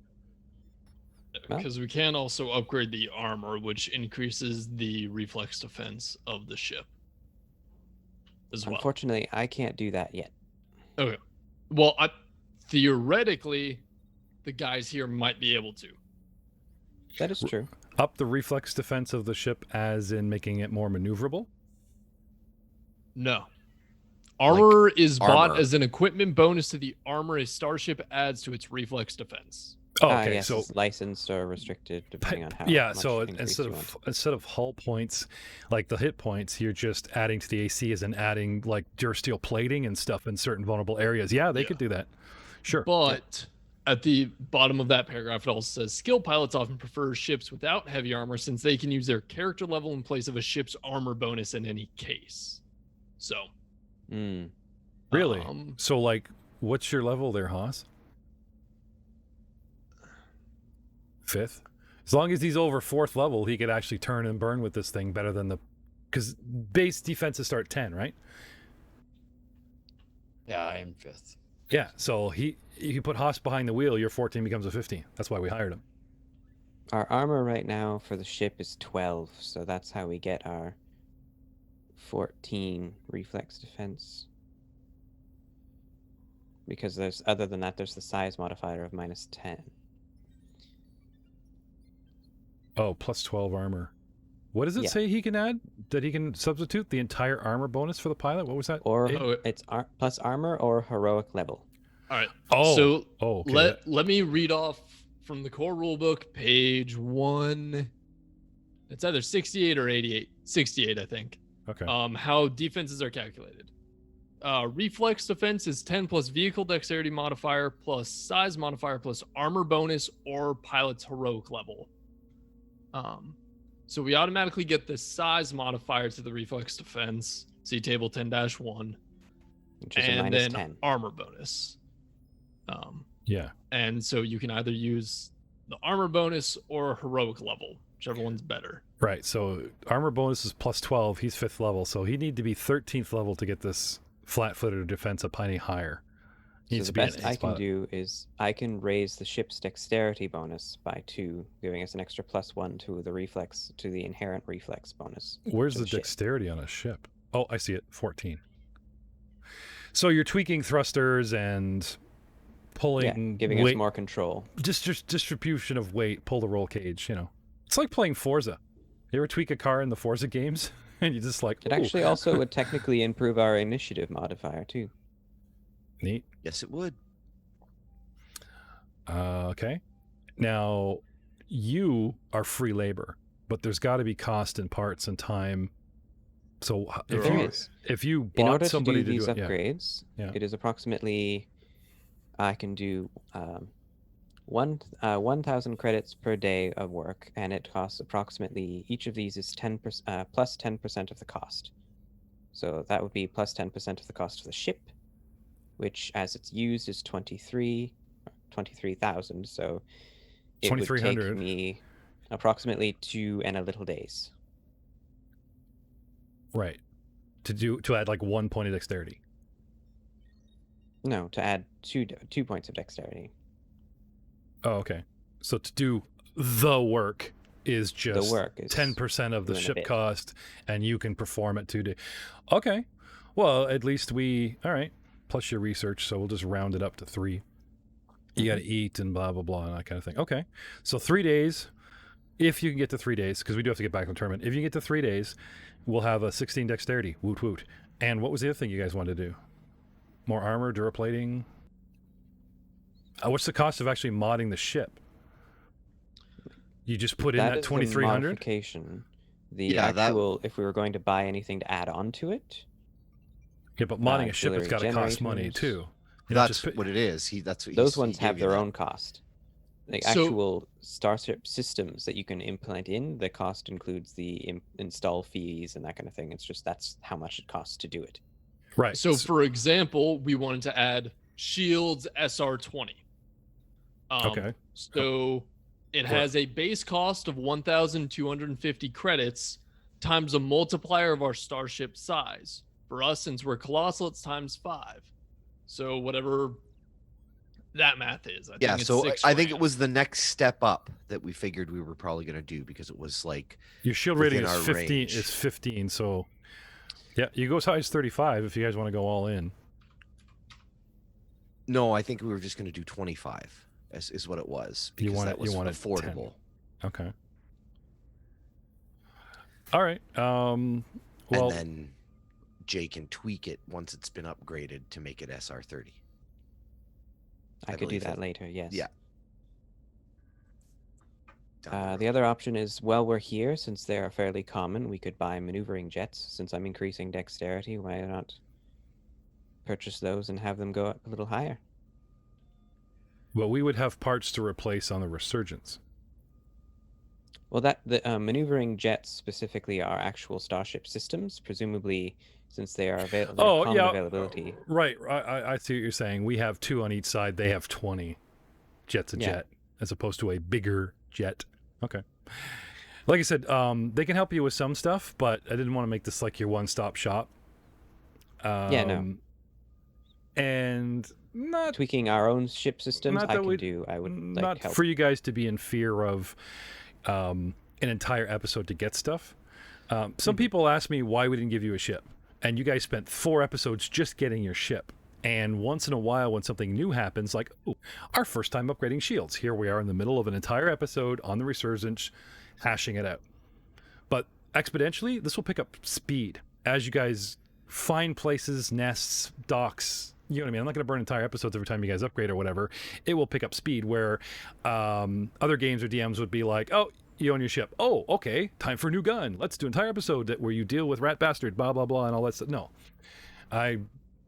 Because we can also upgrade the armor, which increases the reflex defense of the ship as well. Unfortunately, I can't do that yet. Okay. Well, theoretically, the guys here might be able to. That is true. Up the reflex defense of the ship, as in making it more maneuverable. No. Armor is bought armor. as an equipment bonus to the armor a starship adds to its reflex defense. Oh, okay. Yes, So it's licensed or restricted depending on how. yeah, much so increase you want. instead of hull points, like the hit points, you're just adding to the AC as in adding like durasteel plating and stuff in certain vulnerable areas. Yeah, they could do that. Sure. But at the bottom of that paragraph, it also says skill pilots often prefer ships without heavy armor since they can use their character level in place of a ship's armor bonus in any case. So. Really? So, like, what's your level there, Haas? 5th? As long as he's over 4th level, he could actually turn and burn with this thing better than the... Because base defenses start 10, right? Yeah, I am 5th. Yeah, so you put Haas behind the wheel, your 14 becomes a 15. That's why we hired him. Our armor right now for the ship is 12, so that's how we get our 14 reflex defense. Because other than that, there's the size modifier of -10. Oh, plus 12 armor. What does it Yeah. say he can add? That he can substitute the entire armor bonus for the pilot? What was that? Or Oh, it's plus armor or heroic level. All right. Oh, So okay. let me read off from the core rulebook, page 1. It's either 68 or 88. 68, I think. Okay. How defenses are calculated. Reflex defense is 10 plus vehicle dexterity modifier plus size modifier plus armor bonus or pilot's heroic level. So we automatically get the size modifier to the reflex defense. See table 10-1. Which is a And then -10. armor bonus. Yeah. And so you can either use the armor bonus or heroic level, whichever one's better. Right. So armor bonus is plus 12. He's 5th level. So he need to be 13th level to get this flat-footed defense up any higher. He So needs the to be an best eighth I can pilot. do is I can raise the ship's dexterity bonus by 2, giving us an extra +1 to the inherent reflex bonus. Where's to the ship. dexterity on a ship? Oh, I see it. 14. So you're tweaking thrusters and pulling Yeah, giving weight, us more control. just distribution of weight, pull the roll cage, you know. It's like playing Forza. You ever tweak a car in the Forza games? And you just like, It ooh, actually also would technically improve our initiative modifier too. neat. Yes, it would. Okay. Now, you are free labor, but there's got to be cost and parts and time. So There is. if you In order bought somebody to do these it, upgrades, Yeah. it is approximately, I can do 1,000 credits per day of work, and it costs approximately, each of these is 10% plus 10% of the cost. So that would be plus 10% of the cost of the ship, which as it's used is 23,000. So it would take 2,300. me approximately 2 and a little days. Right. To add like 1 point of dexterity. No, to add 2 points of dexterity. Oh, okay. So to do the work is just The work is 10% of the 2 and a ship bit. cost, and you can perform it 2 days. Okay. Well, at least all right. Plus your research, so we'll just round it up to 3. You got to eat and blah, blah, blah, and that kind of thing. Okay. So 3 days, if you can get to 3 days, because we do have to get back to the tournament. If you get to 3 days, we'll have a 16 dexterity. Woot, woot. And what was the other thing you guys wanted to do? More armor, duraplating? What's the cost of actually modding the ship? You just put in that is the 2,300? modification. The Yeah, that- actual, if we were going to buy anything to add on to it, Yeah, but modding a ship has got to auxiliary cost money generators. too. You don't That's just what it is. That's what those he ones gave have you their that. own cost. Like So- actual Starship systems that you can implement in, the cost includes the install fees and that kind of thing. It's just that's how much it costs to do it. right. So, for example, we wanted to add shields SR20. Okay. So it has a base cost of 1,250 credits times a multiplier of our starship size. For us, since we're colossal, it's times 5. So whatever that math is, I Yeah, think it's so 6 I think it grand. was the next step up that we figured we were probably going to do, because it was like Your shield rating within is our 15. range. Is 15. So yeah, you go as high as 35 if you guys want to go all in. no, I think we were just going to do 25 is what it was, You because want that it- was you want it 10. affordable. Okay. All right. Well, And then Jay can tweak it once it's been upgraded to make it SR30. I could do believe that it- later, yes. Yeah. Down The other option is, while we're here, since they are fairly common, we could buy maneuvering jets. Since I'm increasing dexterity, why not purchase those and have them go up a little higher? well, we would have parts to replace on the Resurgence. Well, the maneuvering jets specifically are actual Starship systems, presumably since they are Oh, common yeah. availability. Right. I see what you're saying. We have 2 on each side. They have 20 jets a Yeah. jet, as opposed to a bigger jet. Okay. Like I said, they can help you with some stuff, but I didn't want to make this like your one-stop shop. Yeah, no. And not Tweaking our own ship systems, Not I that can we- do. I would not like help. for you guys to be in fear of an entire episode to get stuff. Some people ask me why we didn't give you a ship, and you guys spent 4 episodes just getting your ship. And once in a while, when something new happens, like, oh, our first time upgrading shields, here we are in the middle of an entire episode on the Resurgence, hashing it out. But exponentially, this will pick up speed as you guys find places, nests, docks. You know what I mean? I'm not going to burn entire episodes every time you guys upgrade or whatever. It will pick up speed where other games or DMs would be like, oh, you own your ship. Oh, okay, time for a new gun. Let's do an entire episode where you deal with Rat Bastard, blah, blah, blah, and all that stuff. No.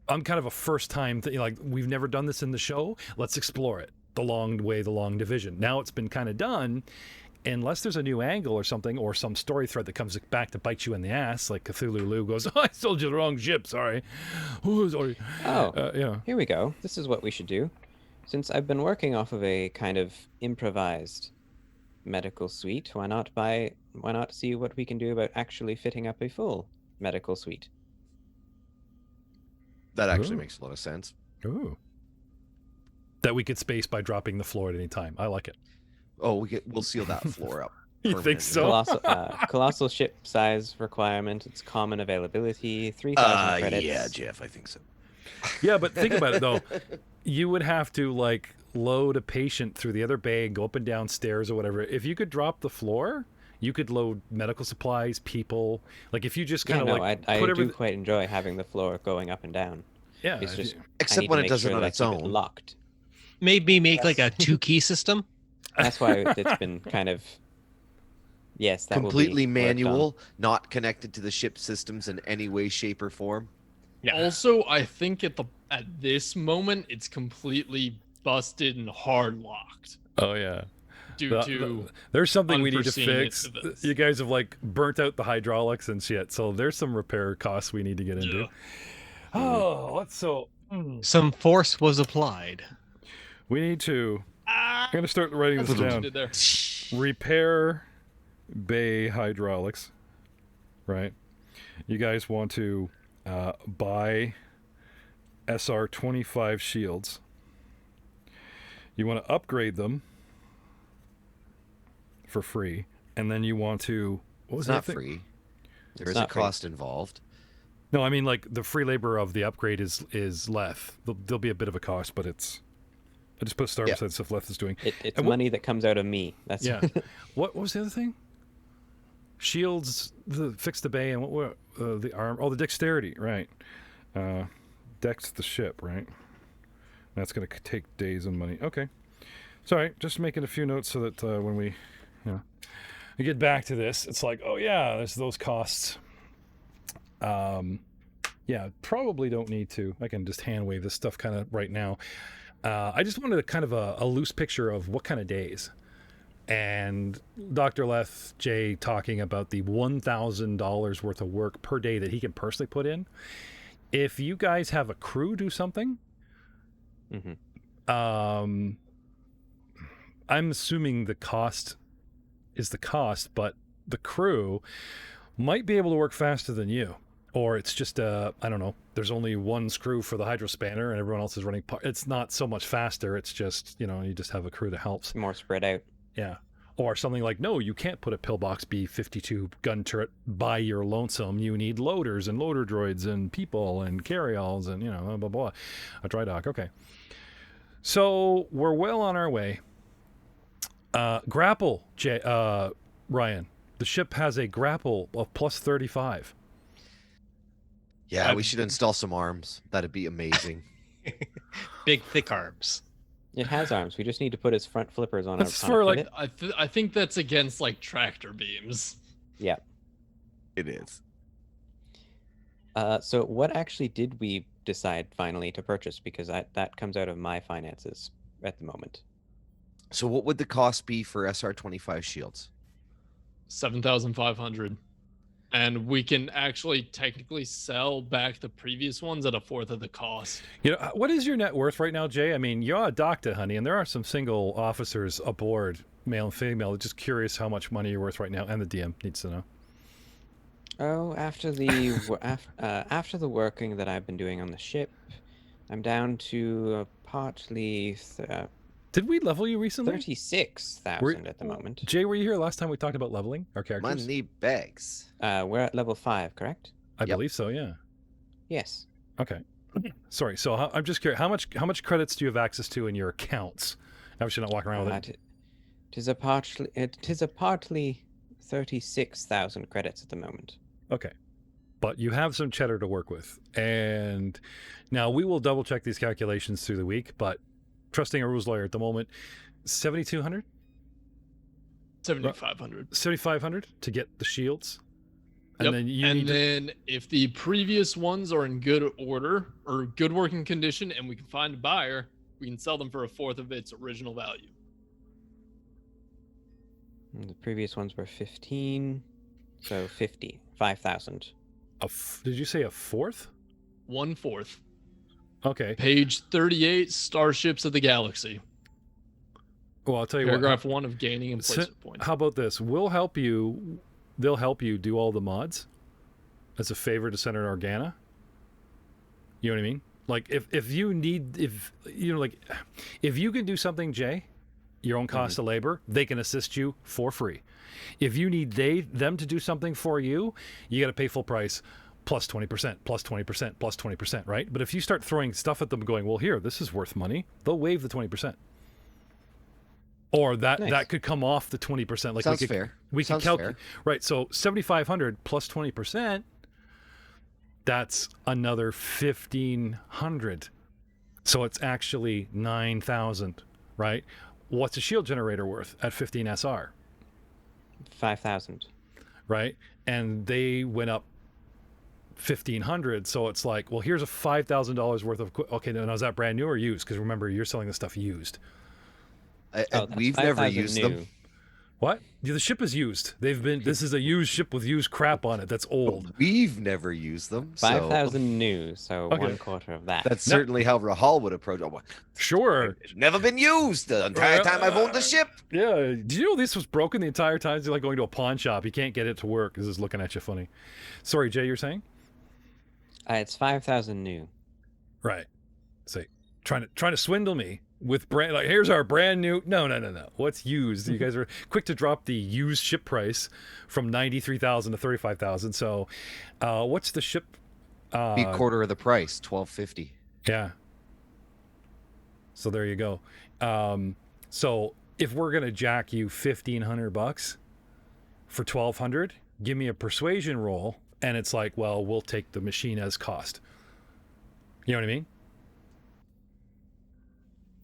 I'm kind of a first time thing. Like, we've never done this in the show. Let's explore it. The long way, the long division. Now it's been kind of done. Unless there's a new angle or something, or some story thread that comes back to bite you in the ass, like Cthulhu Lou goes, oh, I sold you the wrong ship, sorry. Oh, sorry. Oh, Yeah. here we go. This is what we should do. Since I've been working off of a kind of improvised medical suite, why not see what we can do about actually fitting up a full medical suite? That actually Ooh. makes a lot of sense. Ooh. That we could space by dropping the floor at any time. I like it. Oh, we'll seal that floor up. You think permanently. so? Colossal ship size requirement. It's common availability. 3,000 credits. Yeah, Jeff, I think so. Yeah, but think about it, though. You would have to, like, load a patient through the other bay, go up and down stairs or whatever. If you could drop the floor, you could load medical supplies, people. Like, if you just kind of, I put do everything... quite enjoy having the floor going up and down. Yeah. It's if just you- I Except need when to it make does it sure on that I its keep it own. locked. Maybe make like a 2 key system. That's why it's been kind of Yes, that will be completely worked on. manual, not connected to the ship systems in any way, shape, or form. Yeah. Also, I think at this moment it's completely busted and hard locked Oh yeah. due to There's something we need to unforeseen fix. events. You guys have like burnt out the hydraulics and shit, so there's some repair costs we need to get into. Yeah. Oh, what's so? Some force was applied. We need to. I'm gonna start writing That's this what you down. did there. Repair bay hydraulics. Right. You guys want to buy SR-25 shields. You want to upgrade them for free, and then you want to. What was It's not that thing? free. There It's is a not free. cost involved. No, I mean like the free labor of the upgrade is Leth. There'll be a bit of a cost, but it's. I just put star beside stuff Leth is doing. It's And what- money that comes out of me. That's Yeah. What was the other thing? Shields, fix the bay, and what were the arm? Oh, the dexterity, right? Dex the ship, right? That's going to take days and money. Okay. Sorry, just making a few notes so that when we get back to this, it's like, oh yeah, there's those costs. Yeah, probably don't need to. I can just hand wave this stuff kind of right now. I just wanted a kind of a loose picture of what kind of days. And Dr. Leth, Jay, talking about the $1,000 worth of work per day that he can personally put in. If you guys have a crew do something, I'm assuming the cost is the cost, but the crew might be able to work faster than you. Or it's just, I don't know, there's only one screw for the hydrospanner and everyone else is running. It's not so much faster. It's just, you just have a crew that helps. more spread out. Yeah. Or something like, no, you can't put a pillbox B-52 gun turret by your lonesome. You need loaders and loader droids and people and carryalls and, blah, blah, blah. A dry dock. Okay. So we're well on our way. Grapple, Ryan. The ship has a grapple of plus 35. Yeah, we should install some arms. That'd be amazing. Big, thick arms. It has arms. We just need to put his front flippers on. That's on a for, like, pivot. I think that's against like tractor beams. Yeah. It is. So what actually did we decide finally to purchase? Because that comes out of my finances at the moment. So what would the cost be for SR-25 shields? 7,500. And we can actually technically sell back the previous ones at a fourth of the cost. What is your net worth right now, Jay? I mean, you're a doctor, honey, and there are some single officers aboard, male and female. Just curious how much money you're worth right now, and the DM needs to know. Oh, after the after the working that I've been doing on the ship, I'm down to partly Did we level you recently? 36,000 at the moment. Jay, were you here last time we talked about leveling our characters? Money bags. We're at level 5, correct? I Yep. believe so, yeah. Yes. Okay. Sorry, so I'm just curious, how much credits do you have access to in your accounts? Obviously not walking around with it. Tis a partly 36,000 credits at the moment. Okay. But you have some cheddar to work with. And now we will double check these calculations through the week, but trusting a rules lawyer at the moment, 7,200? 7,500. 7,500 to get the shields. And Yep. then you and need to, then if the previous ones are in good order or good working condition and we can find a buyer, we can sell them for a fourth of its original value. And the previous ones were 15, so 5,000. did you say a fourth? 1/4. Okay. Page 38, Starships of the Galaxy. Well, I'll tell you Paragraph 1 of gaining and placement points. How about this? We'll help you. They'll help you do all the mods as a favor to Senator Organa. You know what I mean? Like if you can do something, Jay, your own cost of labor, they can assist you for free. If you need them to do something for you, you got to pay full price. Plus 20%, plus 20%, plus 20%, right? But if you start throwing stuff at them going, well, here, this is worth money, they'll waive the 20%. Or that could come off the 20%. Like Sounds fair. We can Sounds calculate. fair. Right, so 7,500 plus 20%, that's another 1,500. So it's actually 9,000, right? What's a shield generator worth at 15 SR? 5,000. right? And they went up 1,500. So it's like, well, here's a $5,000 worth of. Okay, now is that brand new or used? Because remember, you're selling the stuff used. That's We've never 5,000 used new. them. What? Yeah, the ship is used. They've been. This is a used ship with used crap on it. That's old. We've never used them. So 5,000 new, so Okay. 1/4 of that. that's certainly how Rahal would approach it. Sure. It's never been used the entire time I've owned the ship. Yeah. Did you know this was broken the entire time? It's like going to a pawn shop. You can't get it to work. This is looking at you funny. Sorry, Jay, you're saying? It's 5,000 new. Right. Say, trying to swindle me with brand, like, here's our brand new. No. What's used? You guys are quick to drop the used ship price from 93,000 to 35,000. So, what's the ship? Be a quarter of the price, $1,250. Yeah. So there you go. So if we're gonna jack you $1,500 for 1,200, give me a persuasion roll, and it's like, well, we'll take the machine as cost. You know what I mean?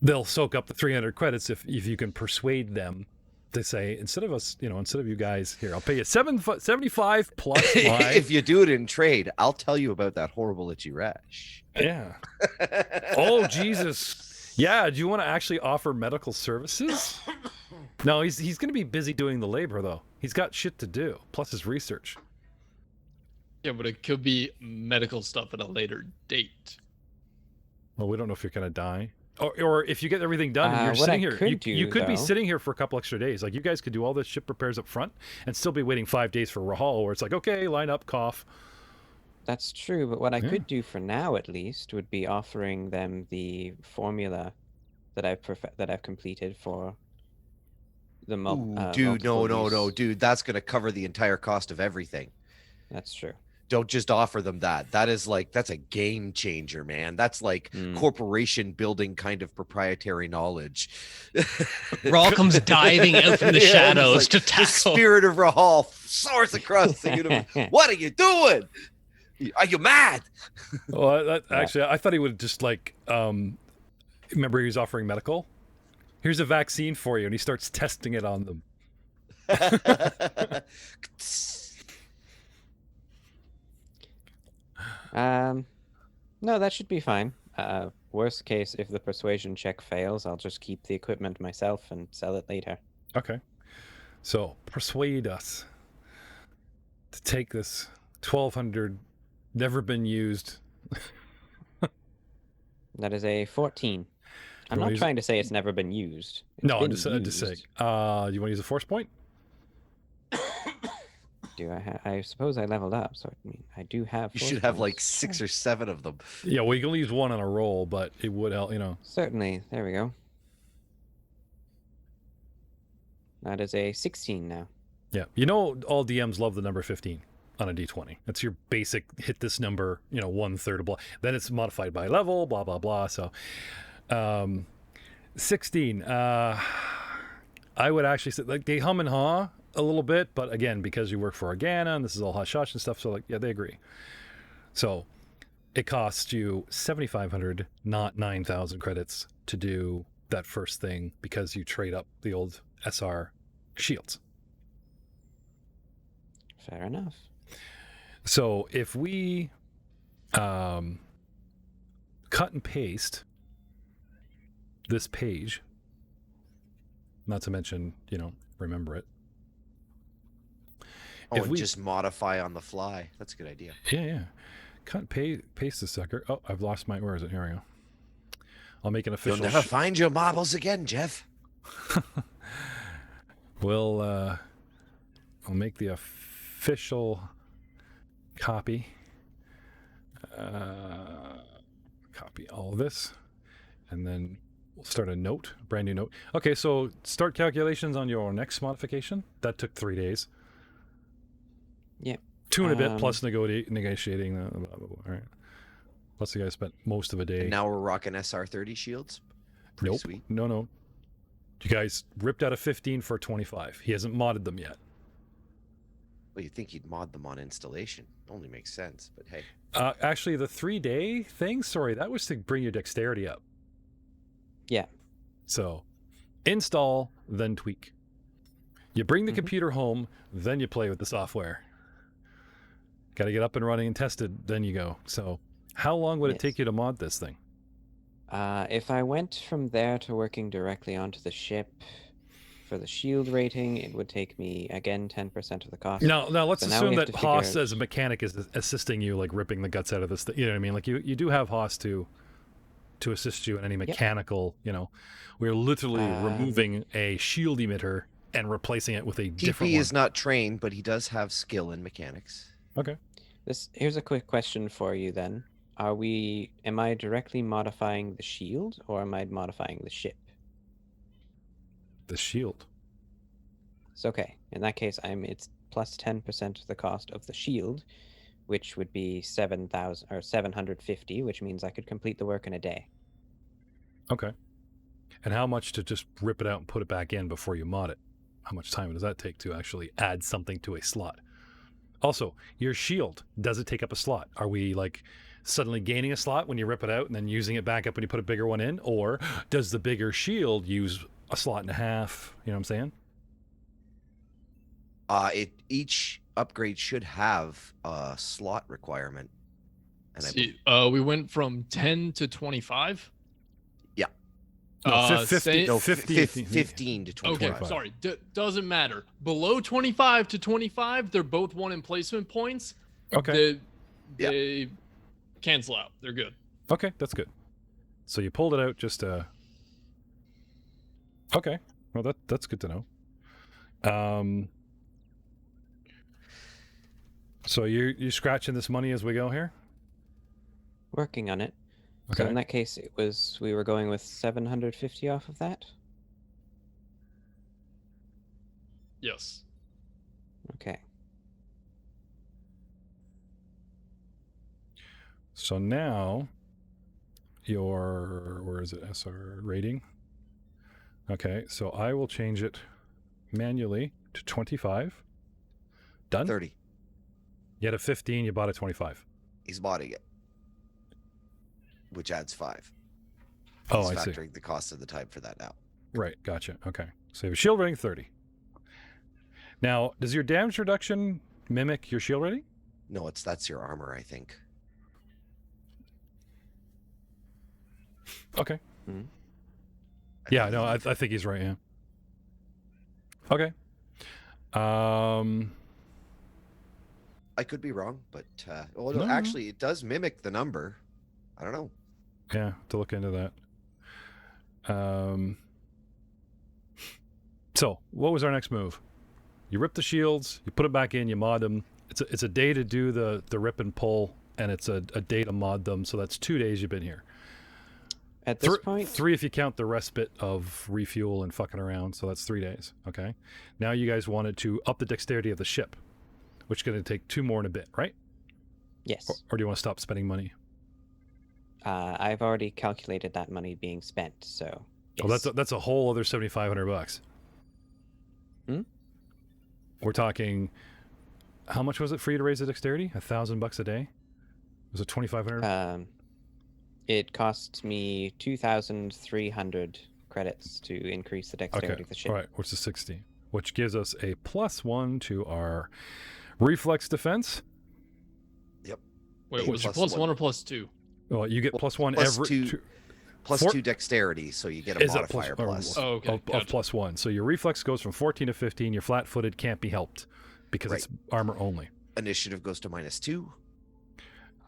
They'll soak up the 300 credits if you can persuade them to say, instead of you guys, here, I'll pay you 75 plus my. If you do it in trade, I'll tell you about that horrible itchy rash. Yeah. Oh, Jesus. Yeah. Do you want to actually offer medical services? No, he's going to be busy doing the labor, though. He's got shit to do, plus his research. Yeah, but it could be medical stuff at a later date. Well, we don't know if you're going to die. Or if you get everything done and you're What sitting I here, could you do, could be though- sitting here for a couple extra days. Like, you guys could do all the ship repairs up front and still be waiting 5 days for Rahal, where it's like, okay, line up, cough. That's true, but what I Yeah. could do for now, at least, would be offering them the formula that I've completed for the Dude, no, multiple use. dude. That's going to cover the entire cost of everything. That's true. Don't just offer them that. That's a game changer, man. That's like corporation building kind of proprietary knowledge. Rahl comes diving out from the Yeah, shadows it's to like, the tackle. spirit of Rahal soars across the universe. What are you doing? Are you mad? Well, actually, I thought he would just like, remember he was offering medical? Here's a vaccine for you, and he starts testing it on them. No, that should be fine. Worst case, if the persuasion check fails, I'll just keep the equipment myself and sell it later. Okay. So persuade us to take this 1,200 never been used. That is a 14. I'm wanna not use trying to say it's never been used. It's No, I'm been just saying. used. Do you want to use a force point? Do I suppose I leveled up, so I do have. You force should have like points. 6 or 7 of them. Yeah, well, you can only use one on a roll, but it would help, Certainly. There we go. That is a 16 now. Yeah. All DMs love the number 15 on a D20. That's your basic hit this number, 1/3 of blah. Then it's modified by level, blah, blah, blah. So 16. I would actually say, like, they hum and haw a little bit, but again, because you work for Organa and this is all hush-hush and stuff, so like, yeah, they agree. So it costs you 7,500, not 9,000 credits to do that first thing because you trade up the old SR shields. Fair enough. So if we cut and paste this page, not to mention, remember it. Oh, If and we- just modify on the fly. That's a good idea. Yeah. Cut and paste this sucker. Oh, I've lost where is it? Here we go. I'll make an official. You'll never find your marbles again, Jeff. I'll make the official copy. Copy all of this, and then we'll start a brand new note. Okay, so start calculations on your next modification. That took 3 days. Yeah. 2 and a bit plus negotiating. Blah, blah, blah. All right. Plus, the guy spent most of a day. And now we're rocking SR30 shields. Pretty Nope. sweet. No. You guys ripped out a 15 for 25. He hasn't modded them yet. Well, you'd think he'd mod them on installation. Only makes sense, but hey. Actually, the 3-day thing, sorry, that was to bring your dexterity up. Yeah. So, install, then tweak. You bring the computer home, then you play with the software. Got to get up and running and tested, then you go. So how long would it take you to mod this thing? If I went from there to working directly onto the ship for the shield rating, it would take me, again, 10% of the cost. Now let's So now assume we have that to Haas figure out- as a mechanic is assisting you, like ripping the guts out of this thing. You know what I mean? Like you do have Haas to assist you in any mechanical, we're literally removing a shield emitter and replacing it with a different TP one. is not trained, but he does have skill in mechanics. Okay. Here's a quick question for you then. Am I directly modifying the shield, or am I modifying the ship? The shield. It's okay. In that case, it's plus 10% of the cost of the shield, which would be 7,000 or 750, which means I could complete the work in a day. Okay. And how much to just rip it out and put it back in before you mod it? How much time does that take to actually add something to a slot? Also, your shield, does it take up a slot? Are we like suddenly gaining a slot when you rip it out and then using it back up when you put a bigger one in? Or does the bigger shield use a slot and a half? You know what I'm saying? Each upgrade should have a slot requirement. And See, we went from 10 to 25. No, 50, say- 15 to 25. Okay, sorry. Doesn't matter. Below 25 to 25, they're both one emplacement points. Okay. They cancel out. They're good. Okay, that's good. So you pulled it out just Okay. Well, that's good to know. So you're scratching this money as we go here? Working on it. Okay. So in that case, we were going with 750 off of that. Yes. Okay. So now where is it? SR rating. Okay, so I will change it manually to 25. Done? 30. You had a 15, you bought a 25. He's modding it, which adds 5. Oh, He's I see. factoring the cost of the time for that now. Right, gotcha. Okay. So you have a shield rating 30. Now, does your damage reduction mimic your shield rating? No, that's your armor, I think. Okay. Mhm. Yeah, no, I think he's right, yeah. Okay. I could be wrong, but No. actually, it does mimic the number. I don't know. Yeah, to look into that. So, what was our next move? You rip the shields, you put it back in, you mod them. It's a day to do the rip and pull, and it's a day to mod them. So that's 2 days you've been here. At this point, 3 if you count the respite of refuel and fucking around. So that's 3 days. Okay. Now you guys wanted to up the dexterity of the ship, which is going to take 2 more in a bit, right? yes. Or do you want to stop spending money? I've already calculated that money being spent, so yes. Well, that's a whole other $7,500. Hmm? We're talking. How much was it for you to raise the dexterity? $1,000 a day? Was it 2,500? It costs me 2,300 credits to increase the dexterity Okay. of the ship. All right, which is 60, which gives us a +1 to our reflex defense. Wait, Eight was it plus plus one or plus 2? Well, you get +1 plus every. two- Plus 2 dexterity, so you get a Is it modifier plus. Oh, okay. Of Gotcha. +1. So your reflex goes from 14 to 15. You're flat-footed, can't be helped because Right. it's armor only. Initiative goes to -2,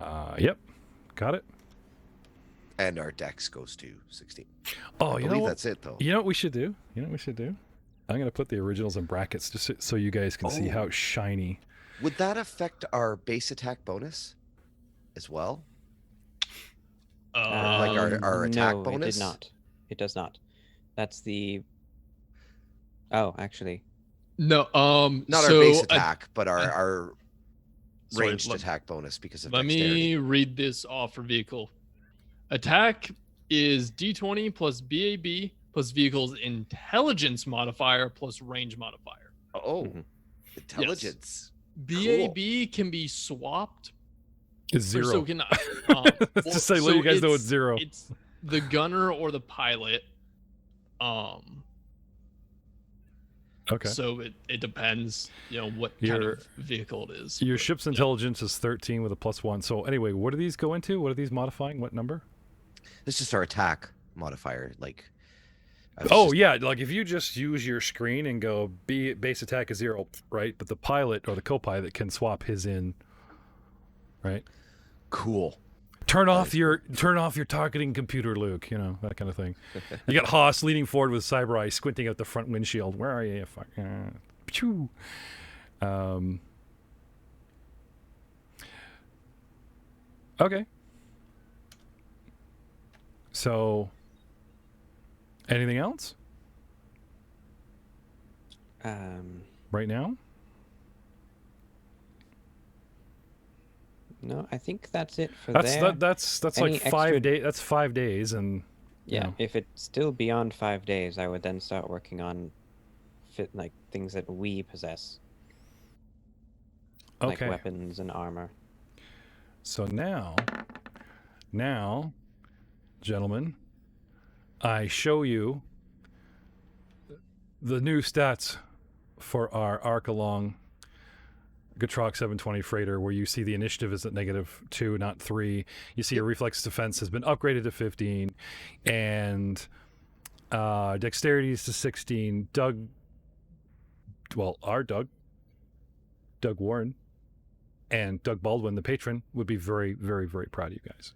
Yep, got it. and our dex goes to 16. Oh, I you know believe what? that's it, though. You know what we should do? I'm going to put the originals in brackets just so you guys can see Oh. how shiny. Would that affect our base attack bonus as well? Like our attack no, bonus? it did not. It does not. That's the. Oh, actually, Not No, our so base attack, but our sorry, ranged let- attack bonus because of Let dexterity. me read this off for vehicle. Attack is D20 plus BAB plus vehicle's intelligence modifier plus range modifier. Oh, Mhm. intelligence. BAB can be swapped. It's Or 0. So can, Let's just say, let you guys know it's 0. It's the gunner or the pilot. Okay. So it depends, what kind Your- of vehicle it is. Your but, ship's yeah. intelligence is 13 with a +1. So anyway, what do these go into? What are these modifying? What number? This is just our attack modifier. Like, I was Oh just- yeah, like if you just use your screen and go base attack is 0, right? But the pilot or the co-pilot can swap his in, right? cool. Turn off your targeting computer, Luke. That kind of thing. You got Haas leaning forward with cyber eye, squinting out the front windshield. Where are you? You fuck. Phew. Okay. So, anything else right now? No, I think that's it for That's there. that's Any like 5 extra- days. That's 5 days, and Yeah, know. if it's still beyond 5 days, I would then start working on things that we possess, like okay. weapons and armor. So now, gentlemen, I show you the new stats for our Archelon Gatrox 720 freighter, where you see the initiative is at -2, not 3. You see your reflex defense has been upgraded to 15, and dexterity is to 16. Doug Warren, and Doug Baldwin, the patron, would be very, very, very proud of you guys.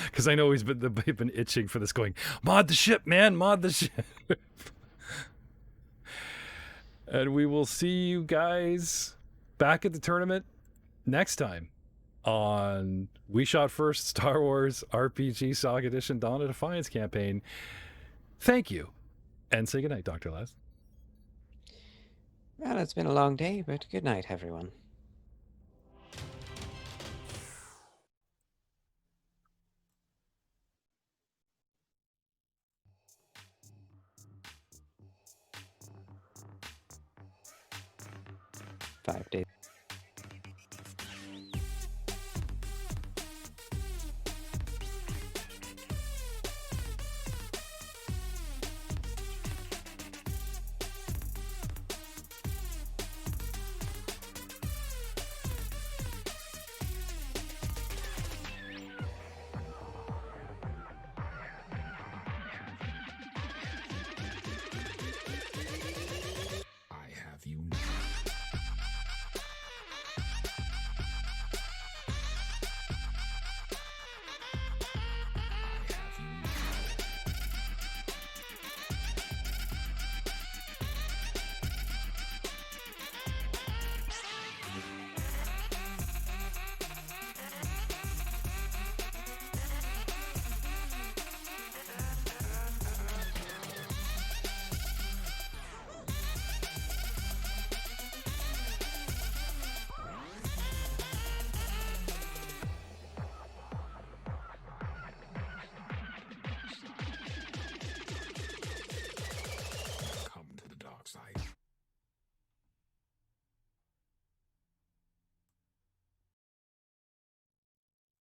Because I know they've been itching for this, going, mod the ship, man, mod the ship. And we will see you guys back at the tournament next time on We Shot First Star Wars RPG Saga Edition Dawn of Defiance campaign. Thank you. And say goodnight, Dr. Les. Well, it's been a long day, but good night, everyone. Five days.